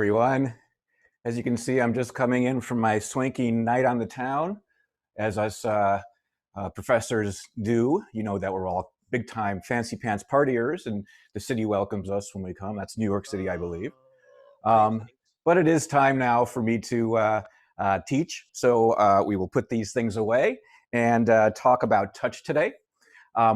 Everyone. As you can see, I'm just coming in from my swanky night on the town, as us professors do. You know that we're all big-time fancy pants partiers, and the city welcomes us when we come. That's New York City, I believe. But it is time now for me to teach, so we will put these things away and talk about touch today.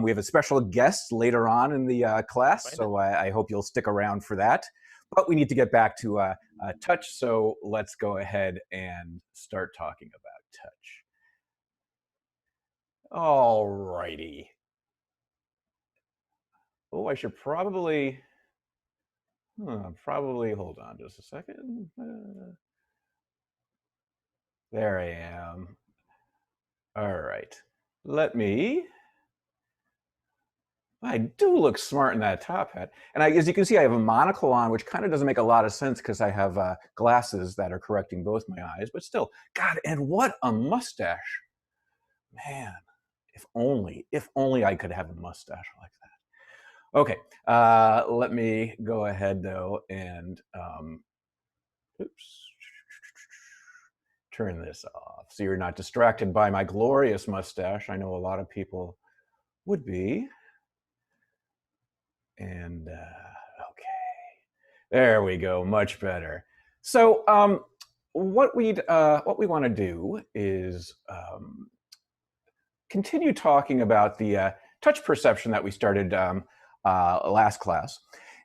We have a special guest later on in the class, so I hope you'll stick around for that. But we need to get back to touch, so let's go ahead and start talking about touch. All righty. Oh, I should probably hold on just a second. There I am. All right. I do look smart in that top hat. And as you can see, I have a monocle on, which kind of doesn't make a lot of sense because I have glasses that are correcting both my eyes, but still, God, and what a mustache. Man, if only I could have a mustache like that. Okay, let me go ahead though and, turn this off so you're not distracted by my glorious mustache. I know a lot of people would be. And okay, there we go, much better. So what we want to do is continue talking about the touch perception that we started last class.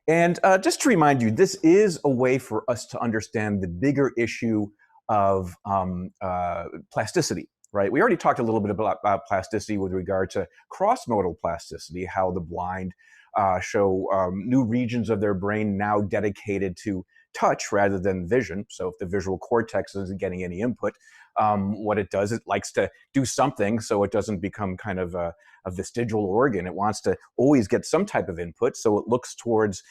And just to remind you, this is a way for us to understand the bigger issue of plasticity. Right? We already talked a little bit about plasticity with regard to cross-modal plasticity, how the blind show new regions of their brain now dedicated to touch rather than vision. So if the visual cortex isn't getting any input, what it does, it likes to do something so it doesn't become kind of a vestigial organ. It wants to always get some type of input, so it looks towards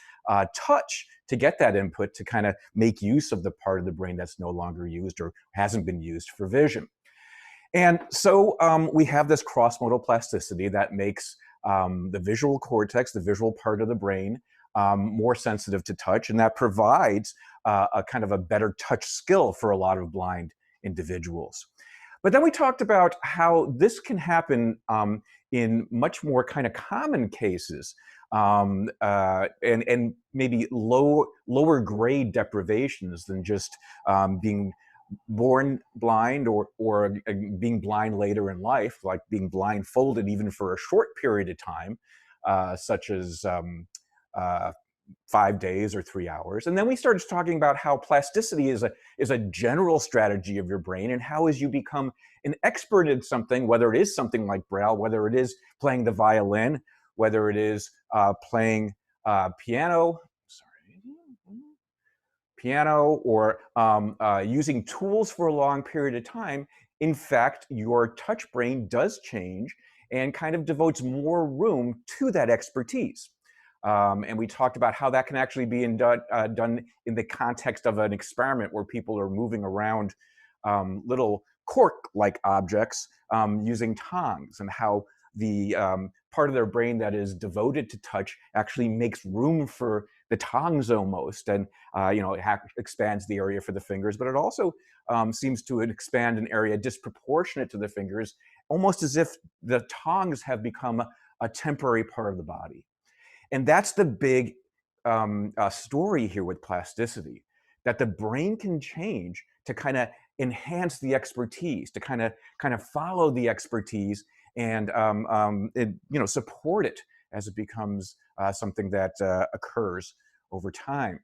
touch to get that input to kind of make use of the part of the brain that's no longer used or hasn't been used for vision. And so we have this cross-modal plasticity that makes the visual cortex, the visual part of the brain, more sensitive to touch, and that provides a kind of a better touch skill for a lot of blind individuals. But then we talked about how this can happen in much more kind of common cases, and maybe lower grade deprivations than just being born blind or being blind later in life, like being blindfolded even for a short period of time, such as 5 days or 3 hours. And then we started talking about how plasticity is a general strategy of your brain, and how as you become an expert in something, whether it is something like Braille, whether it is playing the violin, whether it is playing piano, or using tools for a long period of time, in fact, your touch brain does change and kind of devotes more room to that expertise. And we talked about how that can actually be done in the context of an experiment where people are moving around little cork-like objects using tongs, and how the part of their brain that is devoted to touch actually makes room for the tongs almost, and it expands the area for the fingers, but it also seems to expand an area disproportionate to the fingers, almost as if the tongs have become a temporary part of the body. And that's the big story here with plasticity, that the brain can change to kind of enhance the expertise, to kind of follow the expertise and support it as it becomes something that occurs over time.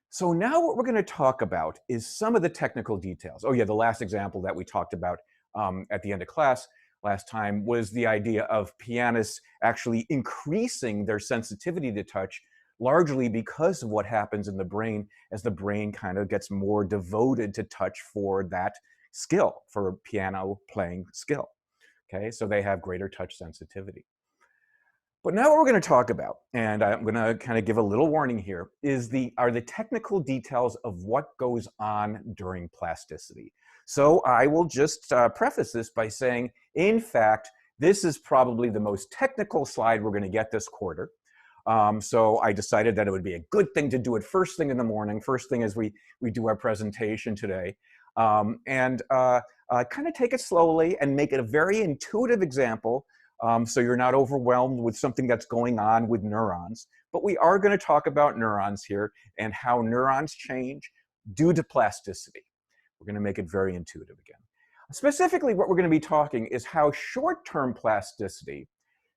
So now what we're going to talk about is some of the technical details. Oh yeah, the last example that we talked about at the end of class last time was the idea of pianists actually increasing their sensitivity to touch, largely because of what happens in the brain as the brain kind of gets more devoted to touch for that skill, for piano playing skill. Okay, so they have greater touch sensitivity. But now what we're going to talk about, and I'm going to kind of give a little warning here, are the technical details of what goes on during plasticity. So I will just preface this by saying, in fact, this is probably the most technical slide we're going to get this quarter. So I decided that it would be a good thing to do it first thing in the morning, first thing as we do our presentation today. And kind of take it slowly and make it a very intuitive example, so you're not overwhelmed with something that's going on with neurons. But we are going to talk about neurons here and how neurons change due to plasticity. We're going to make it very intuitive again. Specifically, what we're going to be talking is how short-term plasticity,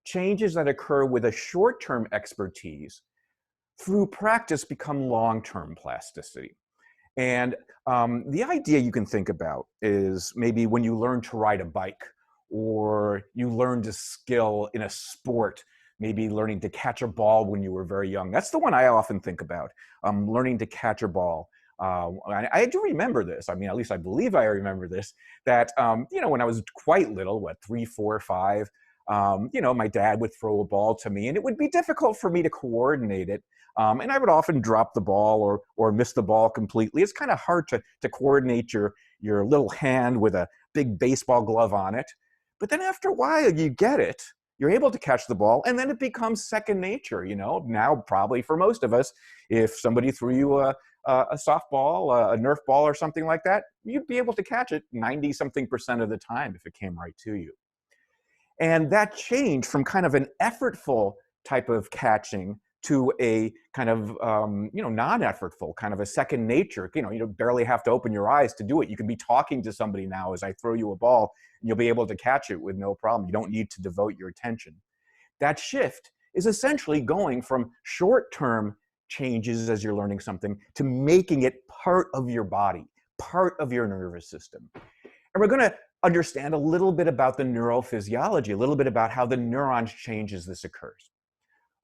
changes that occur with a short-term expertise, through practice become long-term plasticity. And the idea you can think about is maybe when you learn to ride a bike, or you learned a skill in a sport, maybe learning to catch a ball when you were very young. That's the one I often think about, learning to catch a ball. I do remember this. I mean, at least I believe I remember this, that, when I was quite little, what, 3, 4, 5, my dad would throw a ball to me, and it would be difficult for me to coordinate it. And I would often drop the ball or miss the ball completely. It's kind of hard to coordinate your little hand with a big baseball glove on it. But then after a while, you get it. You're able to catch the ball, and then it becomes second nature. Now probably for most of us, if somebody threw you a softball, a Nerf ball or something like that, you'd be able to catch it 90-something% of the time if it came right to you. And that change from kind of an effortful type of catching to a kind of non-effortful, kind of a second nature. You barely have to open your eyes to do it. You can be talking to somebody now as I throw you a ball, and you'll be able to catch it with no problem. You don't need to devote your attention. That shift is essentially going from short-term changes as you're learning something to making it part of your body, part of your nervous system. And we're going to understand a little bit about the neurophysiology, a little bit about how the neurons change as this occurs.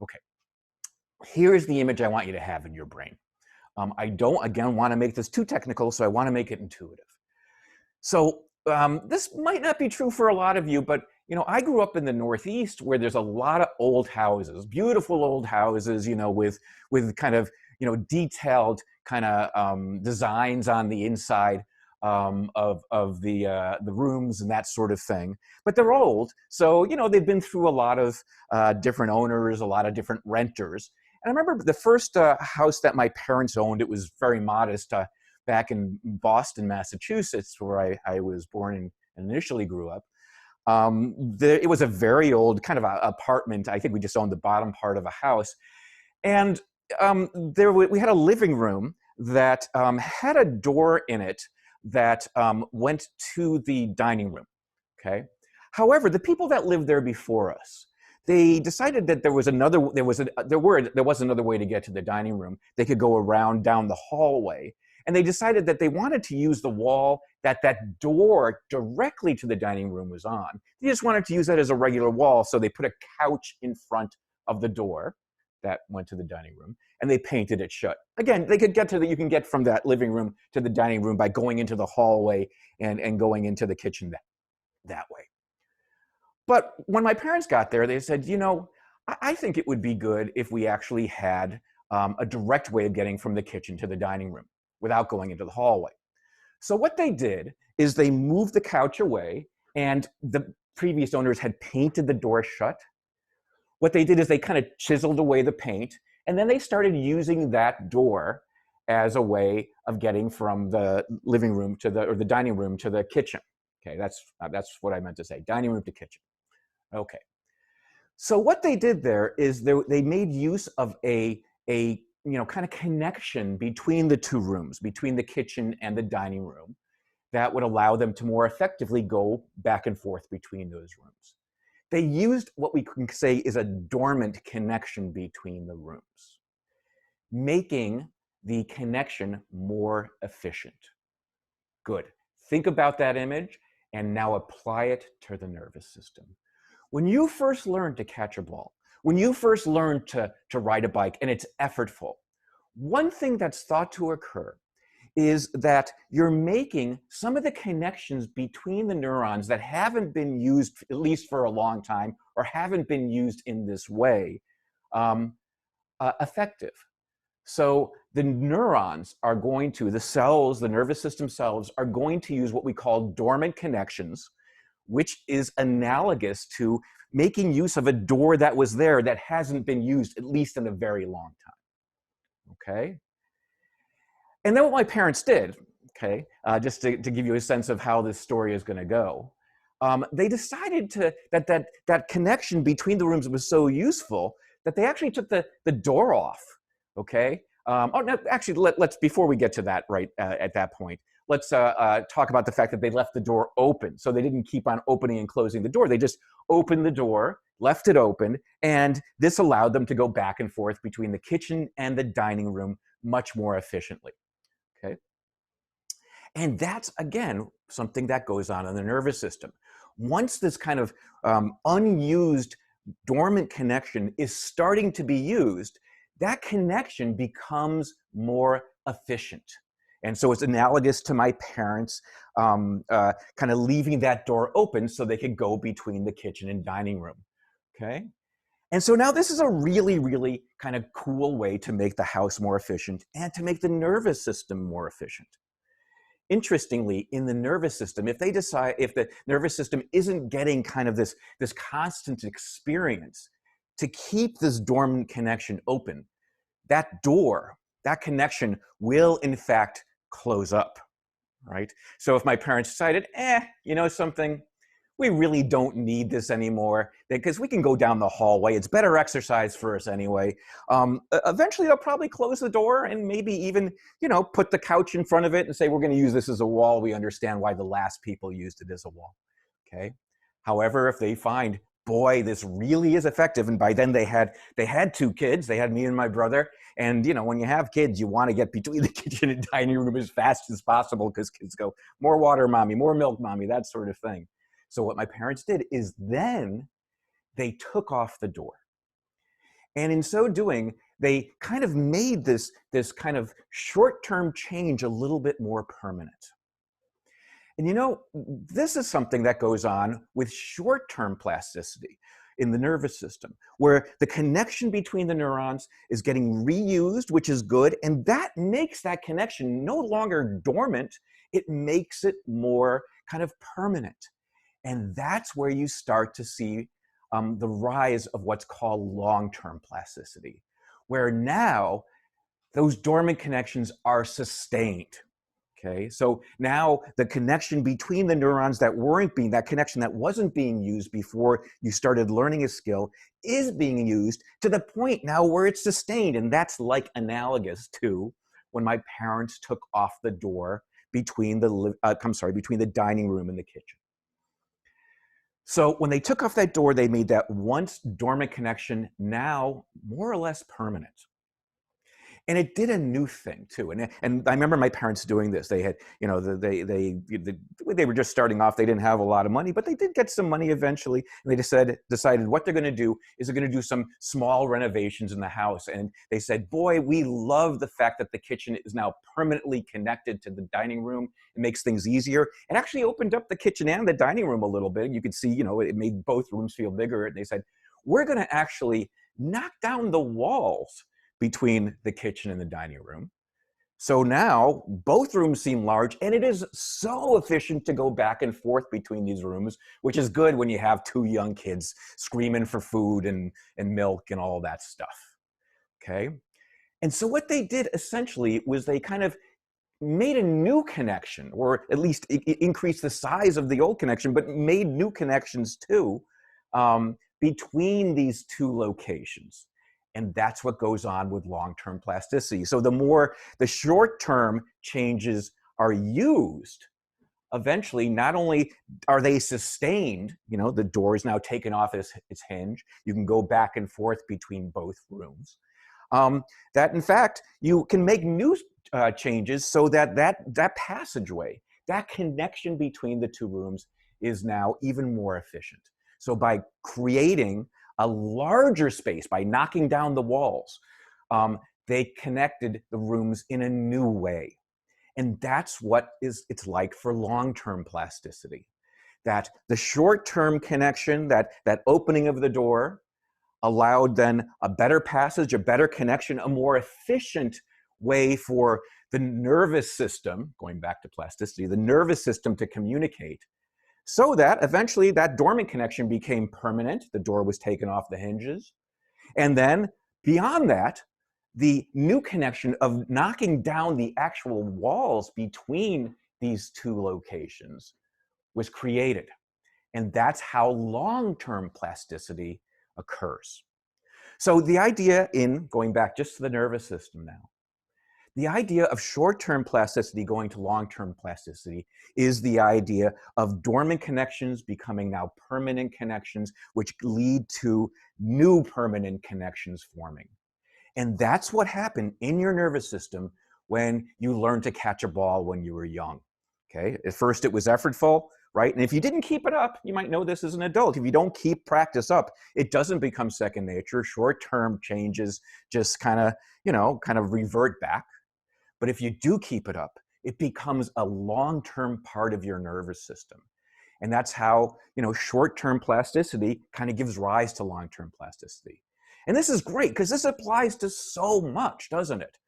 Okay, here's the image I want you to have in your brain. I don't, again, want to make this too technical, so I want to make it intuitive. So this might not be true for a lot of you, but I grew up in the Northeast, where there's a lot of old houses, beautiful old houses, with kind of detailed kind of designs on the inside of the rooms and that sort of thing. But they're old, so they've been through a lot of different owners, a lot of different renters. And I remember the first house that my parents owned. It was very modest, back in Boston, Massachusetts, where I was born and initially grew up. It was a very old kind of apartment. I think we just owned the bottom part of a house. And we had a living room that had a door in it that went to the dining room, okay? However, the people that lived there before us, they decided that there was another way to get to the dining room. They could go around down the hallway. And they decided that they wanted to use the wall that door directly to the dining room was on. They just wanted to use that as a regular wall, so they put a couch in front of the door that went to the dining room, and they painted it shut. Again, they could you can get from that living room to the dining room by going into the hallway and going into the kitchen that way. But when my parents got there, they said, I think it would be good if we actually had a direct way of getting from the kitchen to the dining room without going into the hallway. So what they did is they moved the couch away, and the previous owners had painted the door shut. What they did is they kind of chiseled away the paint, and then they started using that door as a way of getting from the living room or the dining room to the kitchen. Okay, that's what I meant to say, dining room to kitchen. Okay. So what they did there is they made use of a kind of connection between the two rooms, between the kitchen and the dining room, that would allow them to more effectively go back and forth between those rooms. They used what we can say is a dormant connection between the rooms, making the connection more efficient. Good. Think about that image and now apply it to the nervous system. When you first learn to catch a ball, when you first learn to ride a bike and it's effortful, one thing that's thought to occur is that you're making some of the connections between the neurons that haven't been used, at least for a long time, or haven't been used in this way, effective. So the neurons are the nervous system cells are going to use what we call dormant connections, which is analogous to making use of a door that was there that hasn't been used, at least in a very long time, okay? And then what my parents did, okay, just to give you a sense of how this story is gonna go, they decided that connection between the rooms was so useful that they actually took the door off, okay? Oh, no, actually, let's, before we get to that right at that point, let's talk about the fact that they left the door open. So they didn't keep on opening and closing the door. They just opened the door, left it open, and this allowed them to go back and forth between the kitchen and the dining room much more efficiently, okay? And that's, again, something that goes on in the nervous system. Once this kind of unused dormant connection is starting to be used, that connection becomes more efficient. And so it's analogous to my parents kind of leaving that door open so they could go between the kitchen and dining room, okay? And so now this is a really, really kind of cool way to make the house more efficient and to make the nervous system more efficient. Interestingly, in the nervous system, if the nervous system isn't getting kind of this constant experience to keep this dormant connection open, that door, that connection will in fact close up, right? So if my parents decided, you know something, we really don't need this anymore because we can go down the hallway. It's better exercise for us anyway. Eventually, they'll probably close the door and maybe even, you know, put the couch in front of it and say, we're going to use this as a wall. We understand why the last people used it as a wall, okay? However, if they find, boy, this really is effective, and by then they had 2 kids. They had me and my brother. And, you know, when you have kids, you want to get between the kitchen and dining room as fast as possible because kids go, more water, mommy, more milk, mommy, that sort of thing. So what my parents did is then they took off the door. And in so doing, they kind of made this kind of short-term change a little bit more permanent. And you know, this is something that goes on with short-term plasticity in the nervous system, where the connection between the neurons is getting reused, which is good, and that makes that connection no longer dormant, it makes it more kind of permanent. And that's where you start to see the rise of what's called long-term plasticity, where now those dormant connections are sustained. Okay, so now the connection between the neurons that connection that wasn't being used before you started learning a skill is being used to the point now where it's sustained. And that's like analogous to when my parents took off the door between the dining room and the kitchen. So when they took off that door, they made that once dormant connection now more or less permanent. And it did a new thing too. And I remember my parents doing this. They had, you know, they were just starting off. They didn't have a lot of money, but they did get some money eventually. And they decided what they're going to do is they're going to do some small renovations in the house. And they said, boy, we love the fact that the kitchen is now permanently connected to the dining room. It makes things easier. It actually opened up the kitchen and the dining room a little bit. You could see, you know, it made both rooms feel bigger. And they said, we're going to actually knock down the walls between the kitchen and the dining room. So now both rooms seem large, and it is so efficient to go back and forth between these rooms, which is good when you have 2 young kids screaming for food and milk and all that stuff, okay? And so what they did essentially was they kind of made a new connection, or at least increased the size of the old connection, but made new connections too between these 2 locations. And that's what goes on with long-term plasticity. So the more the short-term changes are used, eventually not only are they sustained, you know, the door is now taken off its hinge, you can go back and forth between both rooms, that in fact you can make new changes so that passageway, that connection between the 2 rooms is now even more efficient. So by creating a larger space, by knocking down the walls, they connected the rooms in a new way. And that's what it's like for long-term plasticity. That the short-term connection, that opening of the door, allowed then a better passage, a better connection, a more efficient way for the nervous system, going back to plasticity, the nervous system to communicate. so that eventually that dormant connection became permanent. The door was taken off the hinges. And then beyond that, the new connection of knocking down the actual walls between these two locations was created. And that's how long-term plasticity occurs. So the idea in, going back just to the nervous system now, the idea of short-term plasticity going to long-term plasticity is the idea of dormant connections becoming now permanent connections, which lead to new permanent connections forming. And that's what happened in your nervous system when you learned to catch a ball when you were young. Okay, at first it was effortful, right? And if you didn't keep it up, you might know this as an adult. If you don't keep practice up, it doesn't become second nature. Short-term changes just kind of revert back. But if you do keep it up, it becomes a long-term part of your nervous system. And that's how, short-term plasticity kind of gives rise to long-term plasticity. And this is great because this applies to so much, doesn't it?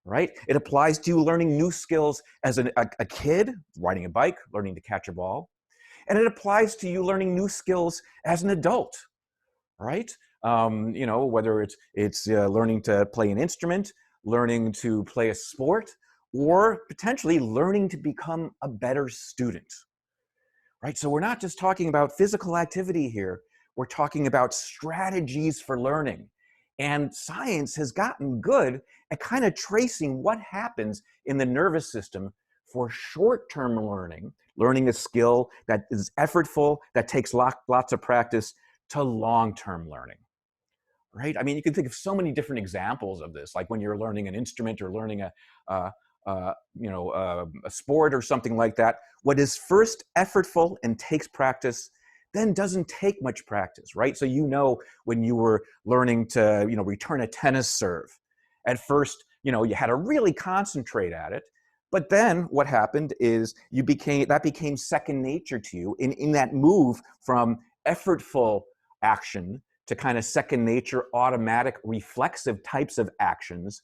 Right? It applies to you learning new skills as a kid, riding a bike, learning to catch a ball. And it applies to you learning new skills as an adult, right? Whether it's learning to play an instrument, learning to play a sport, or potentially learning to become a better student, right? So we're not just talking about physical activity here. We're talking about strategies for learning. And science has gotten good at kind of tracing what happens in the nervous system for short-term learning a skill that is effortful, that takes lots of practice, to long-term learning, right? I mean, you can think of so many different examples of this, like when you're learning an instrument or learning a sport or something like that. What is first effortful and takes practice then doesn't take much practice, right? So when you were learning to return a tennis serve, at first you had to really concentrate at it, but then what happened is that became second nature to you in that move from effortful action to kind of second nature, automatic, reflexive types of actions.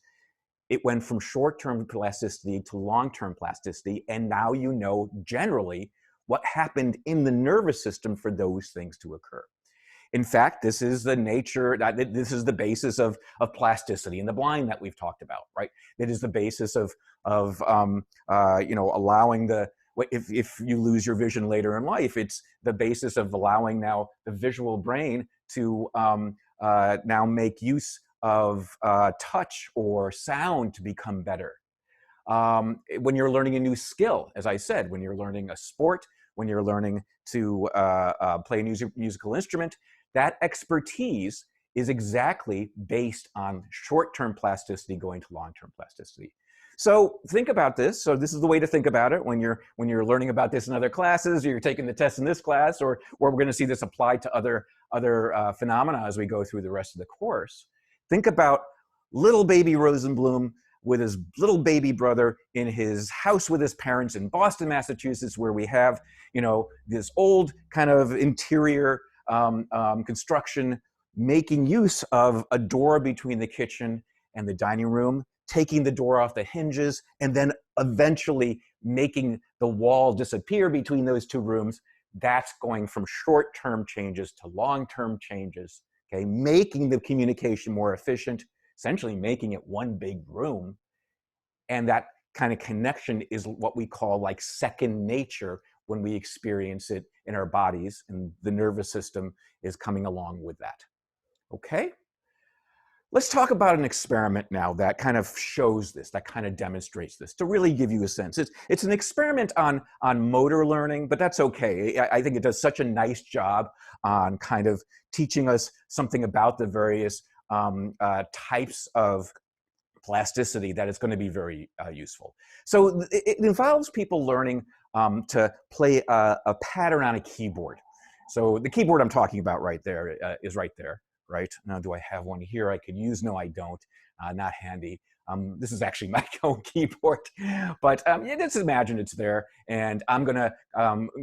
It went from short-term plasticity to long-term plasticity, and now you know generally what happened in the nervous system for those things to occur. In fact, this is the basis of plasticity in the blind that we've talked about, right? It is the basis of allowing if you lose your vision later in life, it's the basis of allowing now the visual brain to now make use of touch or sound to become better. When you're learning a new skill, as I said, when you're learning a sport, when you're learning to play a musical instrument, that expertise is exactly based on short-term plasticity going to long-term plasticity. So think about this. So this is the way to think about it when you're learning about this in other classes, or you're taking the test in this class, or we're going to see this applied to other phenomena as we go through the rest of the course. Think about little baby Rosenblum with his little baby brother in his house with his parents in Boston, Massachusetts, where we have, this old kind of interior construction, making use of a door between the kitchen and the dining room, taking the door off the hinges, and then eventually making the wall disappear between those two rooms. That's going from short-term changes to long-term changes, okay? Making the communication more efficient, essentially making it one big room. And that kind of connection is what we call like second nature when we experience it in our bodies, and the nervous system is coming along with that. Okay? Let's talk about an experiment now that kind of shows this, that kind of demonstrates this, to really give you a sense. It's an experiment on motor learning, but that's okay. I think it does such a nice job on kind of teaching us something about the various types of plasticity that it's going to be very useful. So it involves people learning to play a pattern on a keyboard. So the keyboard I'm talking about right there is right there. Right now, do I have one here I could use? No, I don't. Not handy. This is actually my own keyboard, but just imagine it's there. And I'm gonna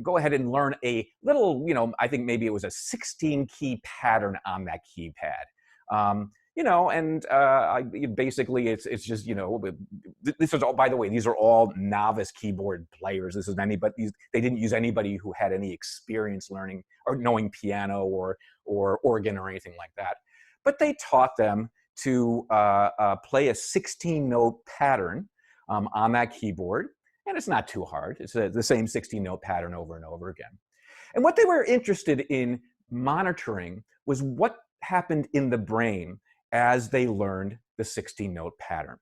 go ahead and learn a little, I think maybe it was a 16-key pattern on that keypad. you know, and basically it's just, you know, this is all, by the way, these are all novice keyboard players. This is anybody, they didn't use anybody who had any experience learning or knowing piano or organ or anything like that. But they taught them to play a 16-note pattern on that keyboard. And it's not too hard. It's the same 16-note pattern over and over again. And what they were interested in monitoring was what happened in the brain as they learned the 16-note pattern.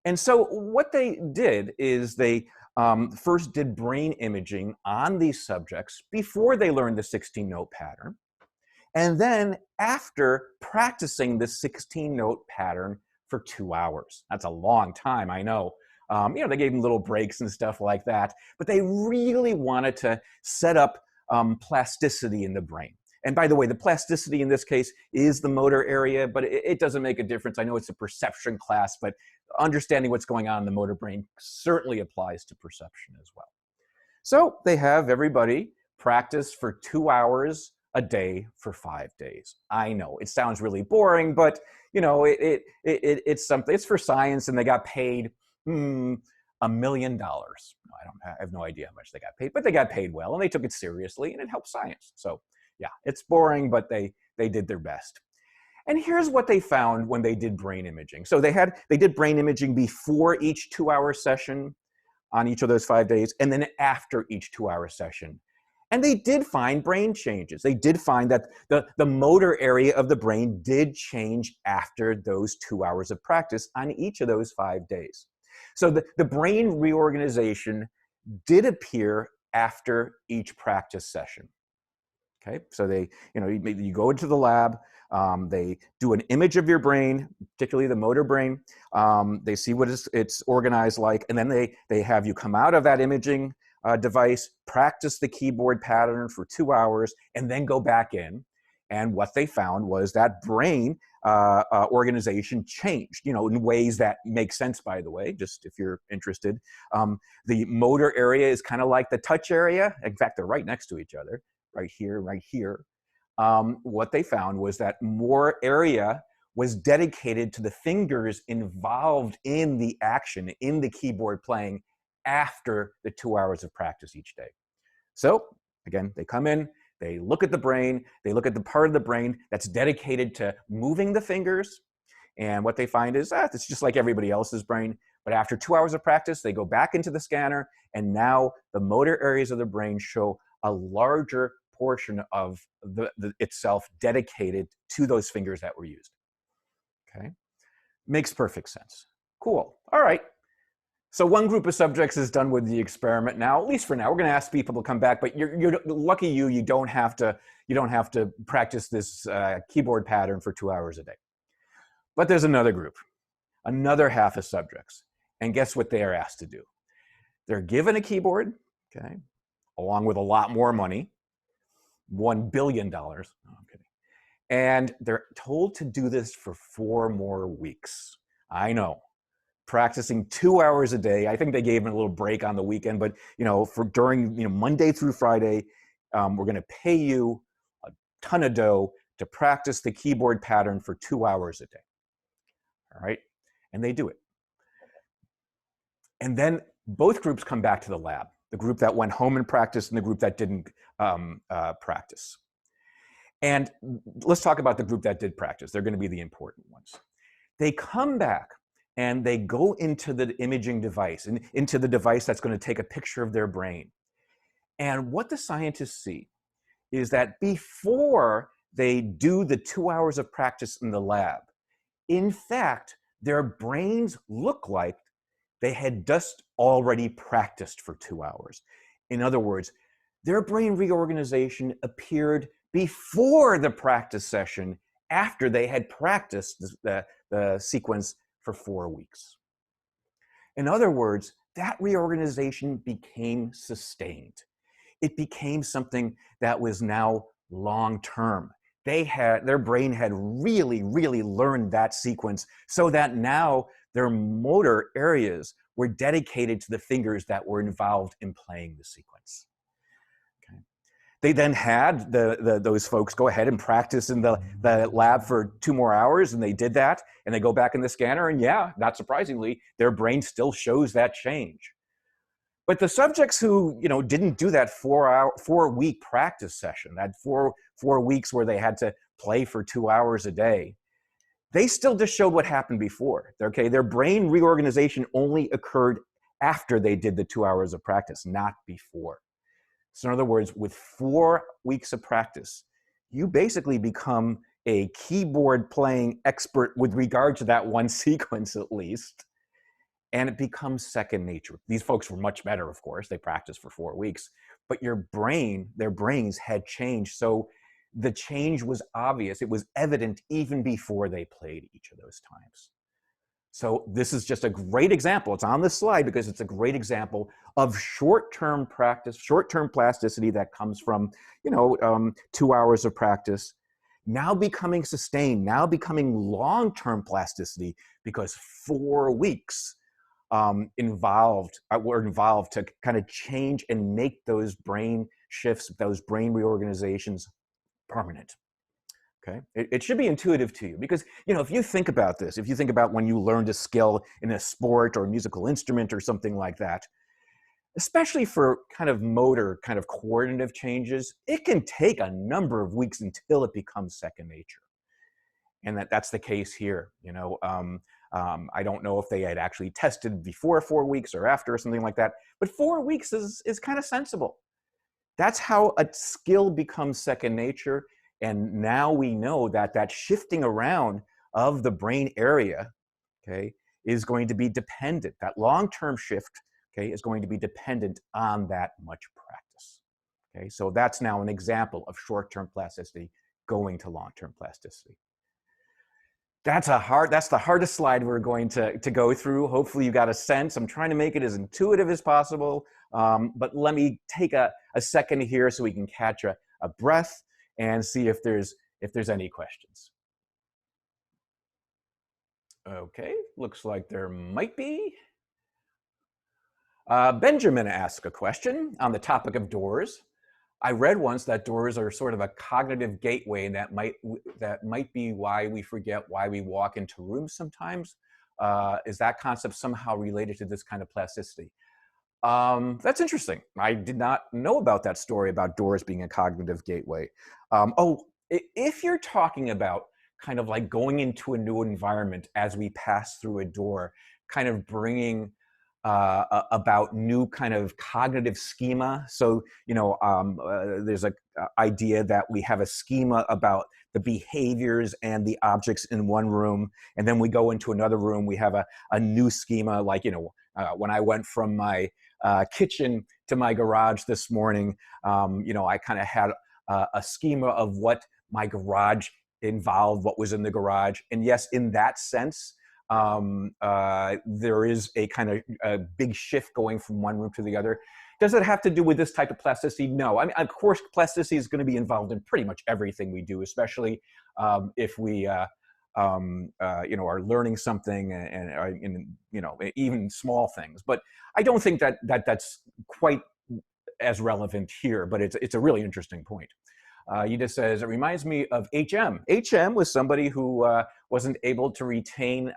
And so what they did is they first did brain imaging on these subjects before they learned the 16-note pattern. And then after practicing the 16-note pattern for 2 hours. That's a long time, I know. You know, they gave them little breaks and stuff like that, but they really wanted to set up plasticity in the brain. And by the way, the plasticity in this case is the motor area, but it doesn't make a difference. I know it's a perception class, but understanding what's going on in the motor brain certainly applies to perception as well. So they have everybody practice for 2 hours a day for 5 days. I know it sounds really boring, but you know, it's something. It's for science, and they got paid $1 million. I have no idea how much they got paid, but they got paid well, and they took it seriously, and it helped science. So yeah, it's boring, but they did their best. And here's what they found when they did brain imaging. So they did brain imaging before each 2-hour session on each of those 5 days, and then after each 2-hour session. And they did find brain changes. They did find that the motor area of the brain did change after those 2 hours of practice on each of those 5 days. So the brain reorganization did appear after each practice session. Okay, so they, you know, you go into the lab, they do an image of your brain, particularly the motor brain. They see what it's organized like, and then they have you come out of that imaging device, practice the keyboard pattern for 2 hours, and then go back in. And what they found was that brain organization changed, you know, in ways that make sense, by the way, just if you're interested. The motor area is kind of like the touch area. In fact, they're right next to each other. Right here, right here. What they found was that more area was dedicated to the fingers involved in the action, in the keyboard playing, after the 2 hours of practice each day. So again, they come in, they look at the brain, they look at the part of the brain that's dedicated to moving the fingers, and what they find is it's just like everybody else's brain. But after 2 hours of practice, they go back into the scanner, and now the motor areas of the brain show a larger portion of itself dedicated to those fingers that were used. Okay, makes perfect sense. Cool. All right. So one group of subjects is done with the experiment now, at least for now. We're going to ask people to come back, but you're lucky you don't have to practice this keyboard pattern for 2 hours a day. But there's another group, another half of subjects, and guess what they are asked to do? They're given a keyboard, okay, along with a lot more money. $1 billion. No, I'm kidding. And they're told to do this for 4 more weeks. I know, practicing 2 hours a day. I think they gave them a little break on the weekend, but you know, for during Monday through Friday, we're going to pay you a ton of dough to practice the keyboard pattern for 2 hours a day. All right, and they do it. And then both groups come back to the lab. The group that went home and practiced and the group that didn't practice. And let's talk about the group that did practice. They're going to be the important ones. They come back and they go into the imaging device, and into the device that's going to take a picture of their brain. And what the scientists see is that before they do the 2 hours of practice in the lab, in fact, their brains look like they had just already practiced for 2 hours. In other words, their brain reorganization appeared before the practice session, after they had practiced the sequence for 4 weeks. In other words, that reorganization became sustained. It became something that was now long-term. Their brain had really, really learned that sequence, so that now their motor areas were dedicated to the fingers that were involved in playing the sequence. Okay. They then had those folks go ahead and practice in the lab for 2 more hours, and they did that, and they go back in the scanner, and yeah, not surprisingly, their brain still shows that change. But the subjects who, didn't do that 4-week practice session, that four weeks where they had to play for 2 hours a day, they still just showed what happened before. Okay, their brain reorganization only occurred after they did the 2 hours of practice, not before. So in other words, with 4 weeks of practice, you basically become a keyboard playing expert with regard to that one sequence at least, and it becomes second nature. These folks were much better, of course. They practiced for 4 weeks, but their brains had changed. So the change was obvious. It was evident even before they played each of those times. So this is just a great example. It's on this slide because it's a great example of short-term practice, short-term plasticity that comes from, 2 hours of practice, now becoming sustained, now becoming long-term plasticity because 4 weeks were involved to kind of change and make those brain shifts, those brain reorganizations permanent. Okay, it should be intuitive to you because, if you think about this, if you think about when you learned a skill in a sport or a musical instrument or something like that, especially for kind of motor, kind of coordinative changes, it can take a number of weeks until it becomes second nature. And that's the case here. I don't know if they had actually tested before 4 weeks or after or something like that, but 4 weeks is kind of sensible. That's how a skill becomes second nature. And now we know that that shifting around of the brain area, okay, is going to be dependent. That long-term shift, okay, is going to be dependent on that much practice. Okay, so that's now an example of short-term plasticity going to long-term plasticity. That's the hardest slide we're going to go through. Hopefully you got a sense. I'm trying to make it as intuitive as possible, but let me take a second here so we can catch a breath and see if there's any questions. Okay, looks like there might be. Benjamin asked a question on the topic of doors. I read once that doors are sort of a cognitive gateway, and that might be why we forget why we walk into rooms sometimes. Is that concept somehow related to this kind of plasticity? That's interesting. I did not know about that story about doors being a cognitive gateway. If you're talking about kind of like going into a new environment as we pass through a door, kind of bringing about new kind of cognitive schema. So, there's a idea that we have a schema about the behaviors and the objects in one room, and then we go into another room, we have a new schema, like, when I went from my kitchen to my garage this morning, I kind of had a schema of what my garage involved, what was in the garage. And yes, in that sense, there is a kind of a big shift going from one room to the other. Does it have to do with this type of plasticity? No. I mean, of course, plasticity is going to be involved in pretty much everything we do, especially if we are learning something and even small things. But I don't think that's quite as relevant here. But it's a really interesting point. Yida says, it reminds me of HM. HM was somebody who wasn't able to retain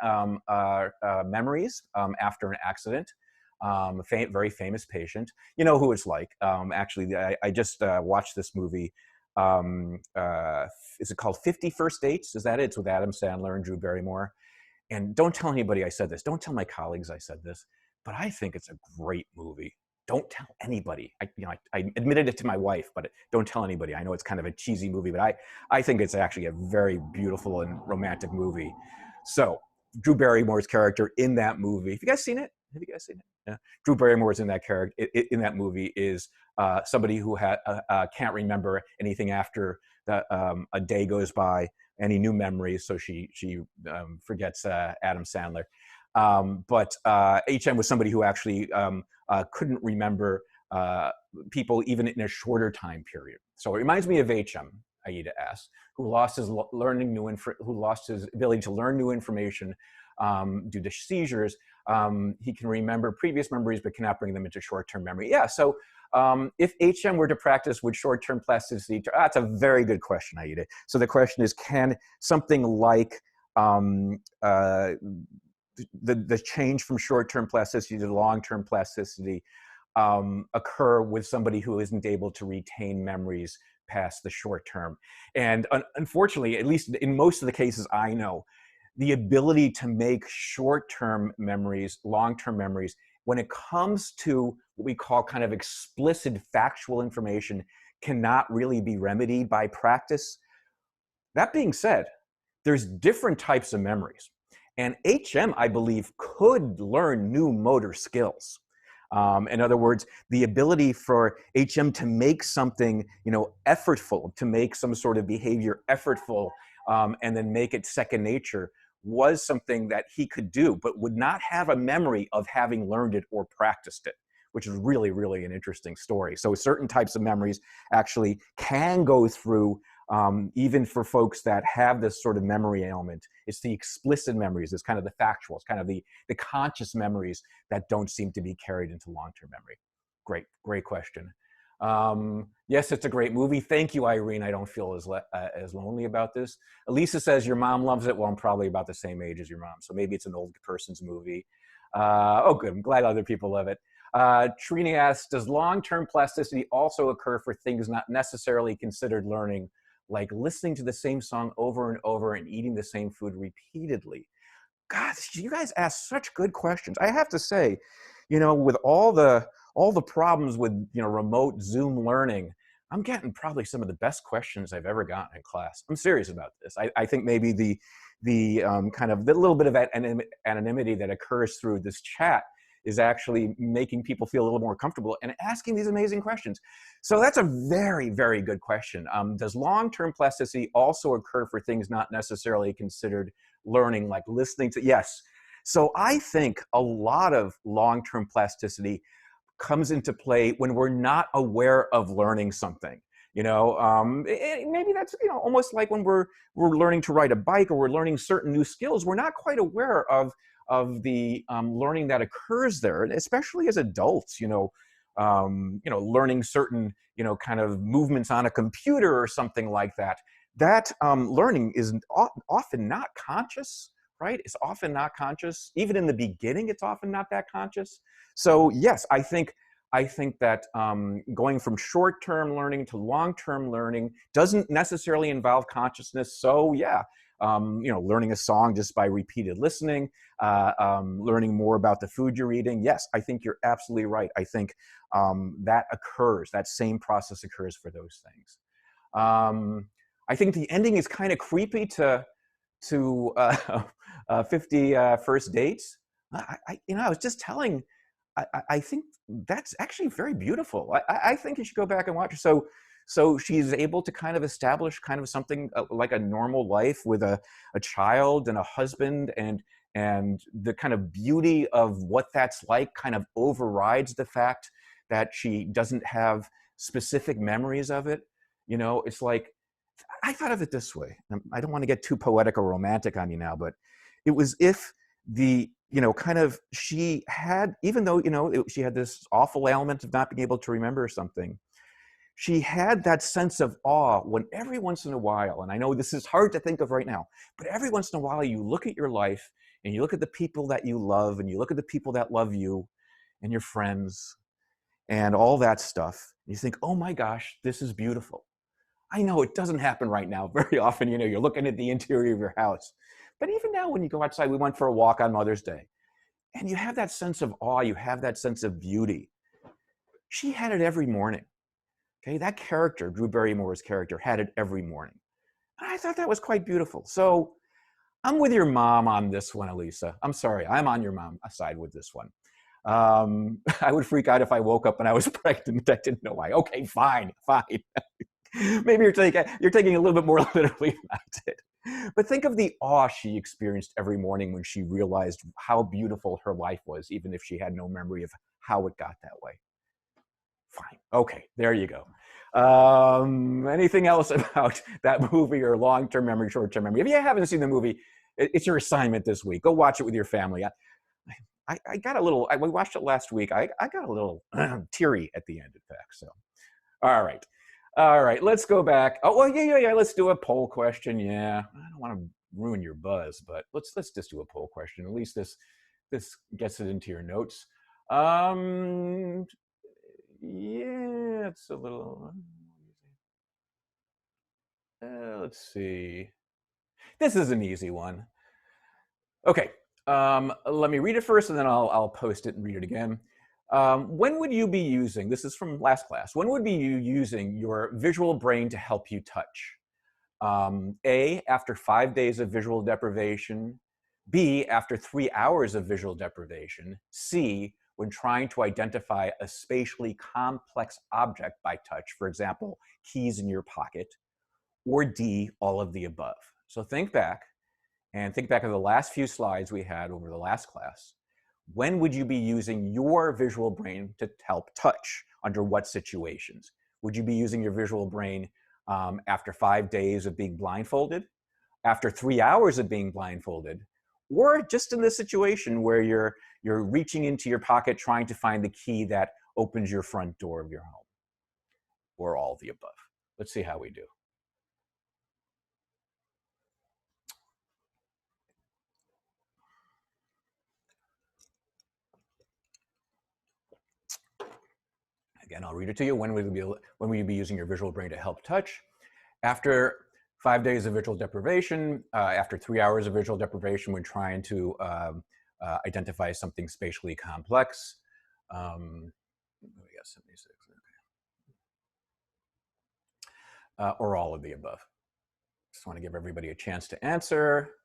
memories after an accident. Very famous patient. You know who it's like. Actually, I just watched this movie. Is it called 50 First Dates? Is that it? It's with Adam Sandler and Drew Barrymore. And don't tell anybody I said this. Don't tell my colleagues I said this. But I think it's a great movie. Don't tell anybody. I admitted it to my wife, but don't tell anybody. I know it's kind of a cheesy movie, but I think it's actually a very beautiful and romantic movie. So Drew Barrymore's character in that movie. Have you guys seen it? Yeah. Drew Barrymore's in that character in that movie is somebody who can't remember anything after a day goes by, any new memories. So she forgets Adam Sandler. But HM was somebody who actually couldn't remember people even in a shorter time period. So it reminds me of HM, Aida asks, who lost his ability to learn new information due to seizures. He can remember previous memories but cannot bring them into short-term memory. Yeah, so if HM were to practice, would short-term plasticity, that's a very good question, Aida. So the question is, can something like the change from short-term plasticity to long-term plasticity occur with somebody who isn't able to retain memories past the short term? And unfortunately, at least in most of the cases I know, the ability to make short-term memories, long-term memories, when it comes to what we call kind of explicit factual information, cannot really be remedied by practice. That being said, there's different types of memories. And HM, I believe, could learn new motor skills. In other words, the ability for HM to make something, effortful, to make some sort of behavior effortful, and then make it second nature, was something that he could do, but would not have a memory of having learned it or practiced it, which is really, really an interesting story. So certain types of memories actually can go through, even for folks that have this sort of memory ailment. It's the explicit memories, it's kind of the factual, it's kind of the conscious memories that don't seem to be carried into long-term memory. Great question. Yes, it's a great movie. Thank you, Irene. I don't feel as lonely about this. Elisa says your mom loves it. Well, I'm probably about the same age as your mom, so maybe it's an old person's movie. Oh, good. I'm glad other people love it. Trini asks, does long-term plasticity also occur for things not necessarily considered learning, like listening to the same song over and over and eating the same food repeatedly? God, you guys ask such good questions. I have to say, with all the problems with remote Zoom learning, I'm getting probably some of the best questions I've ever gotten in class. I'm serious about this. I think maybe the kind of the little bit of anonymity that occurs through this chat is actually making people feel a little more comfortable and asking these amazing questions. So that's a very, very good question. Does long-term plasticity also occur for things not necessarily considered learning, like listening to? Yes. So I think a lot of long-term plasticity comes into play when we're not aware of learning something. Maybe that's almost like when we're learning to ride a bike, or we're learning certain new skills. We're not quite aware of the learning that occurs there, especially as adults. Learning certain kind of movements on a computer or something like that. That learning is often not conscious, right? It's often not conscious. Even in the beginning, it's often not that conscious. So yes, I think that going from short-term learning to long-term learning doesn't necessarily involve consciousness. So yeah, learning a song just by repeated listening, learning more about the food you're eating. Yes, I think you're absolutely right. I think that occurs. That same process occurs for those things. I think the ending is kind of creepy to 50 First Dates. I was just telling. I think that's actually very beautiful. I think you should go back and watch it. So she's able to kind of establish kind of something like a normal life with a child and a husband, and the kind of beauty of what that's like kind of overrides the fact that she doesn't have specific memories of it. It's like, I thought of it this way. I don't want to get too poetic or romantic on you now, but it was if the kind of she had, even though she had this awful ailment of not being able to remember something, she had that sense of awe when every once in a while, and I know this is hard to think of right now, but every once in a while you look at your life and you look at the people that you love, and you look at the people that love you and your friends and all that stuff, and you think, oh my gosh, this is beautiful. I know it doesn't happen right now very often. You're looking at the interior of your house. But even now when you go outside, we went for a walk on Mother's Day, and you have that sense of awe, you have that sense of beauty. She had it every morning. Okay, that character, Drew Barrymore's character, had it every morning. And I thought that was quite beautiful. So I'm with your mom on this one, Elisa. I'm sorry, I'm on your mom's side with this one. I would freak out if I woke up and I was pregnant. I didn't know why. Okay, fine. Maybe you're taking a little bit more literally than I did. But think of the awe she experienced every morning when she realized how beautiful her life was, even if she had no memory of how it got that way. Fine. Okay, there you go. Anything else about that movie, or long-term memory, short-term memory? If you haven't seen the movie, It's your assignment this week. Go watch it with your family. I got a little, we watched it last week. I got a little teary at the end, in fact. So, all right. All right, let's go back. Oh, well, yeah. Let's do a poll question. Yeah, I don't want to ruin your buzz, but let's just do a poll question. At least this gets it into your notes. Yeah, it's a little. Let's see. This is an easy one. Okay, let me read it first, and then I'll post it and read it again. When would you be using, this is from last class, when would be you using your visual brain to help you touch? A, after 5 days of visual deprivation. B, after 3 hours of visual deprivation. C, when trying to identify a spatially complex object by touch, for example, keys in your pocket. Or D, all of the above. So think back, and think back of the last few slides we had over the last class. When would you be using your visual brain to help touch? Under what situations? Would you be using your visual brain after 5 days of being blindfolded, after 3 hours of being blindfolded, or just in the situation where you're reaching into your pocket trying to find the key that opens your front door of your home, or all of the above? Let's see how we do. Again, I'll read it to you. When will you be using your visual brain to help touch? After 5 days of visual deprivation, after 3 hours of visual deprivation when trying to identify something spatially complex. We got 76. Okay. Or all of the above. Just want to give everybody a chance to answer.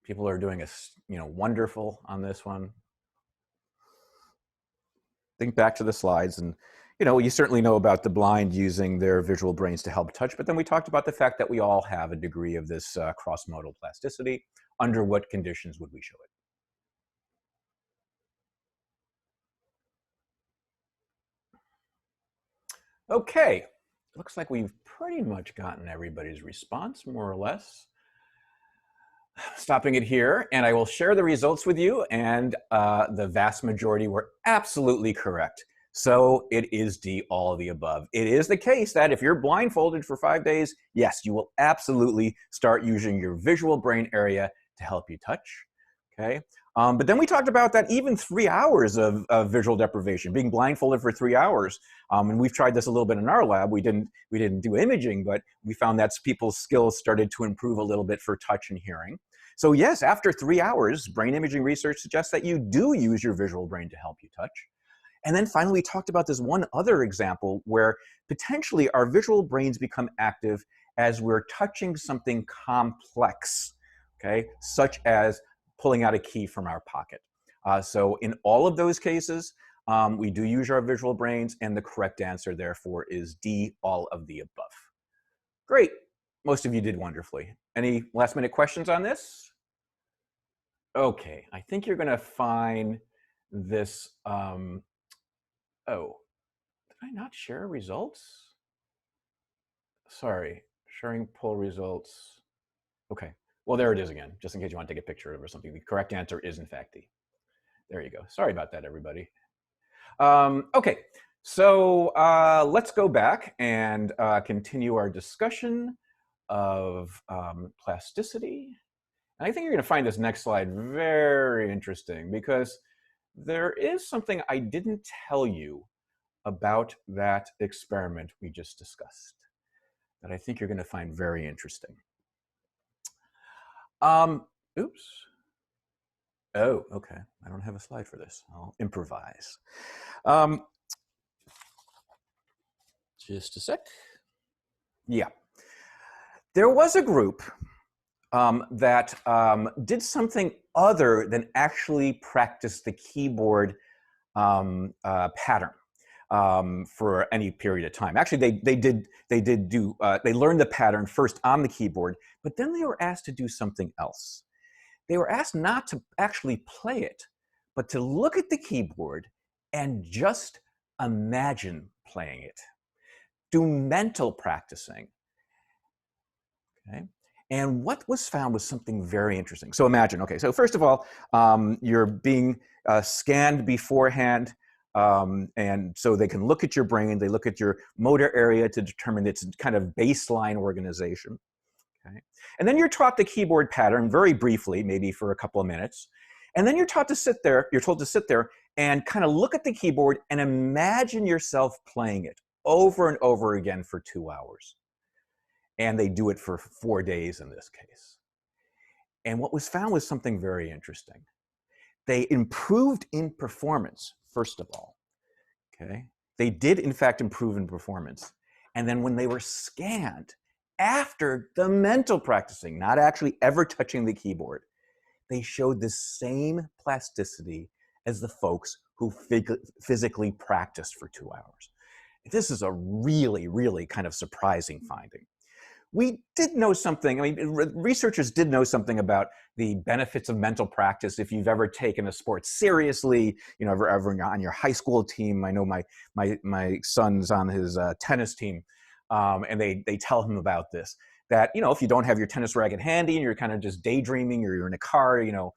People are doing wonderful on this one. Think back to the slides, and you certainly know about the blind using their visual brains to help touch, but then we talked about the fact that we all have a degree of this cross-modal plasticity. Under what conditions would we show it? Okay, looks like we've pretty much gotten everybody's response, more or less. Stopping it here, and I will share the results with you, and the vast majority were absolutely correct. So it is D, all of the above. It is the case that if you're blindfolded for 5 days, yes, you will absolutely start using your visual brain area to help you touch, okay? But then we talked about that even 3 hours of visual deprivation, being blindfolded for 3 hours. And we've tried this a little bit in our lab. We didn't do imaging, but we found that people's skills started to improve a little bit for touch and hearing. So yes, after 3 hours, brain imaging research suggests that you do use your visual brain to help you touch. And then finally, we talked about this one other example where potentially our visual brains become active as we're touching something complex, okay, such as pulling out a key from our pocket. So in all of those cases, we do use our visual brains, and the correct answer, therefore, is D, all of the above. Great. Most of you did wonderfully. Any last-minute questions on this? Okay, I think you're going to find this. Oh, did I not share results? Sorry, sharing poll results. Okay, well, there it is again, just in case you want to take a picture of it or something. The correct answer is, in fact, D. There you go. Sorry about that, everybody. Okay, so let's go back and continue our discussion of plasticity. And I think you're going to find this next slide very interesting because there is something I didn't tell you about that experiment we just discussed that I think you're going to find very interesting. Oops. Oh, okay. I don't have a slide for this. I'll improvise. Just a sec. Yeah. There was a group that did something other than actually practice the keyboard pattern for any period of time. Actually, they learned the pattern first on the keyboard, but then they were asked to do something else. They were asked not to actually play it, but to look at the keyboard and just imagine playing it. Do mental practicing. Okay? And what was found was something very interesting. So imagine, okay, so first of all, you're being scanned beforehand, and so they can look at your brain, they look at your motor area to determine its kind of baseline organization. Okay? And then you're taught the keyboard pattern very briefly, maybe for a couple of minutes. And then you're told to sit there and kind of look at the keyboard and imagine yourself playing it over and over again for 2 hours. And they do it for 4 days in this case. And what was found was something very interesting. They improved in performance, first of all. Okay? They did, in fact, improve in performance. And then when they were scanned, after the mental practicing, not actually ever touching the keyboard, they showed the same plasticity as the folks who physically practiced for 2 hours. This is a really, really kind of surprising finding. We did know something, I mean, researchers did know something about the benefits of mental practice if you've ever taken a sport seriously, you know, ever on your high school team. I know my son's on his tennis team, and they tell him about this, that, you know, if you don't have your tennis racket handy and you're kind of just daydreaming or you're in a car, you know,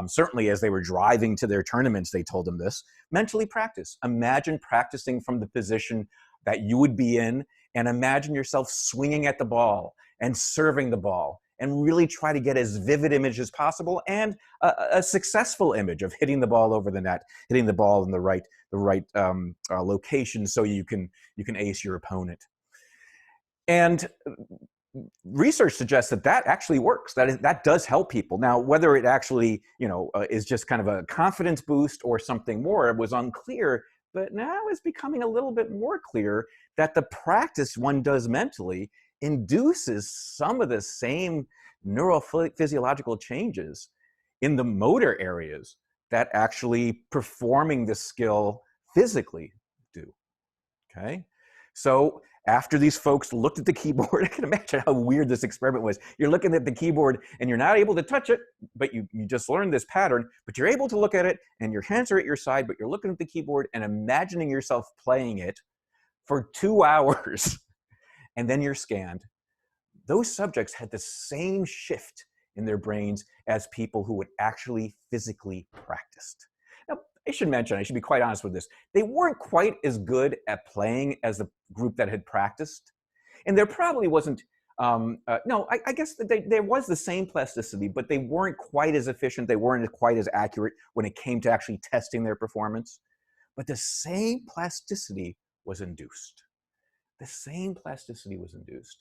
certainly as they were driving to their tournaments, they told them this, mentally practice. Imagine practicing from the position that you would be in, and imagine yourself swinging at the ball and serving the ball, and really try to get as vivid image as possible and a successful image of hitting the ball over the net, hitting the ball in the right location so you can ace your opponent. And research suggests that that actually works. That does help people. Now, whether it actually, you know, is just kind of a confidence boost or something more, it was unclear. But now it's becoming a little bit more clear that the practice one does mentally induces some of the same neurophysiological changes in the motor areas that actually performing the skill physically do. Okay? So after these folks looked at the keyboard, I can imagine how weird this experiment was. You're looking at the keyboard and you're not able to touch it, but you just learned this pattern, but you're able to look at it and your hands are at your side, but you're looking at the keyboard and imagining yourself playing it for 2 hours, and then you're scanned. Those subjects had the same shift in their brains as people who had actually physically practiced. Now, I should mention, I should be quite honest with this, they weren't quite as good at playing as the group that had practiced. And there probably wasn't, no, I guess there was the same plasticity, but they weren't quite as efficient, they weren't quite as accurate when it came to actually testing their performance. But the same plasticity was induced. The same plasticity was induced.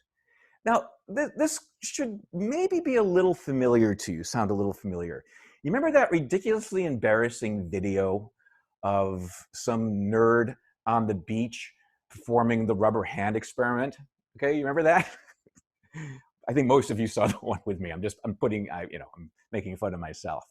Now, this should maybe be a little familiar to you, sound a little familiar. You remember that ridiculously embarrassing video of some nerd on the beach performing the rubber hand experiment? Okay, you remember that? I think most of you saw the one with me. I'm making fun of myself.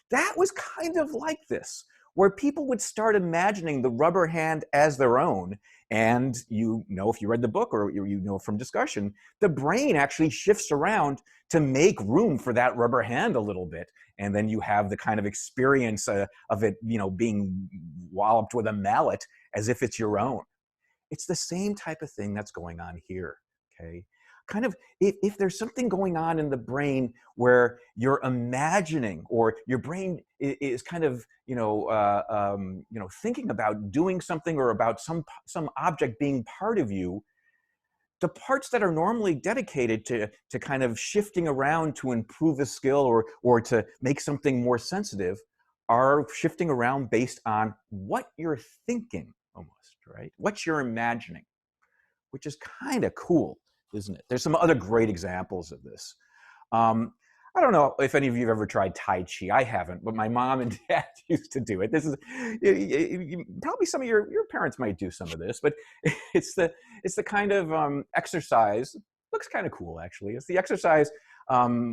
That was kind of like this, where people would start imagining the rubber hand as their own. And you know, if you read the book or you know from discussion, the brain actually shifts around to make room for that rubber hand a little bit. And then you have the kind of experience of it, you know, being walloped with a mallet as if it's your own. It's the same type of thing that's going on here, okay? Kind of, if there's something going on in the brain where you're imagining, or your brain is kind of, thinking about doing something or about some object being part of you, the parts that are normally dedicated to kind of shifting around to improve a skill or to make something more sensitive are shifting around based on what you're thinking almost, right? What you're imagining, which is kind of cool, isn't it? There's some other great examples of this. I don't know if any of you have ever tried Tai Chi. I haven't, but my mom and dad used to do it. This is probably some of your parents might do some of this, but it's the kind of exercise. Looks kind of cool, actually. It's the exercise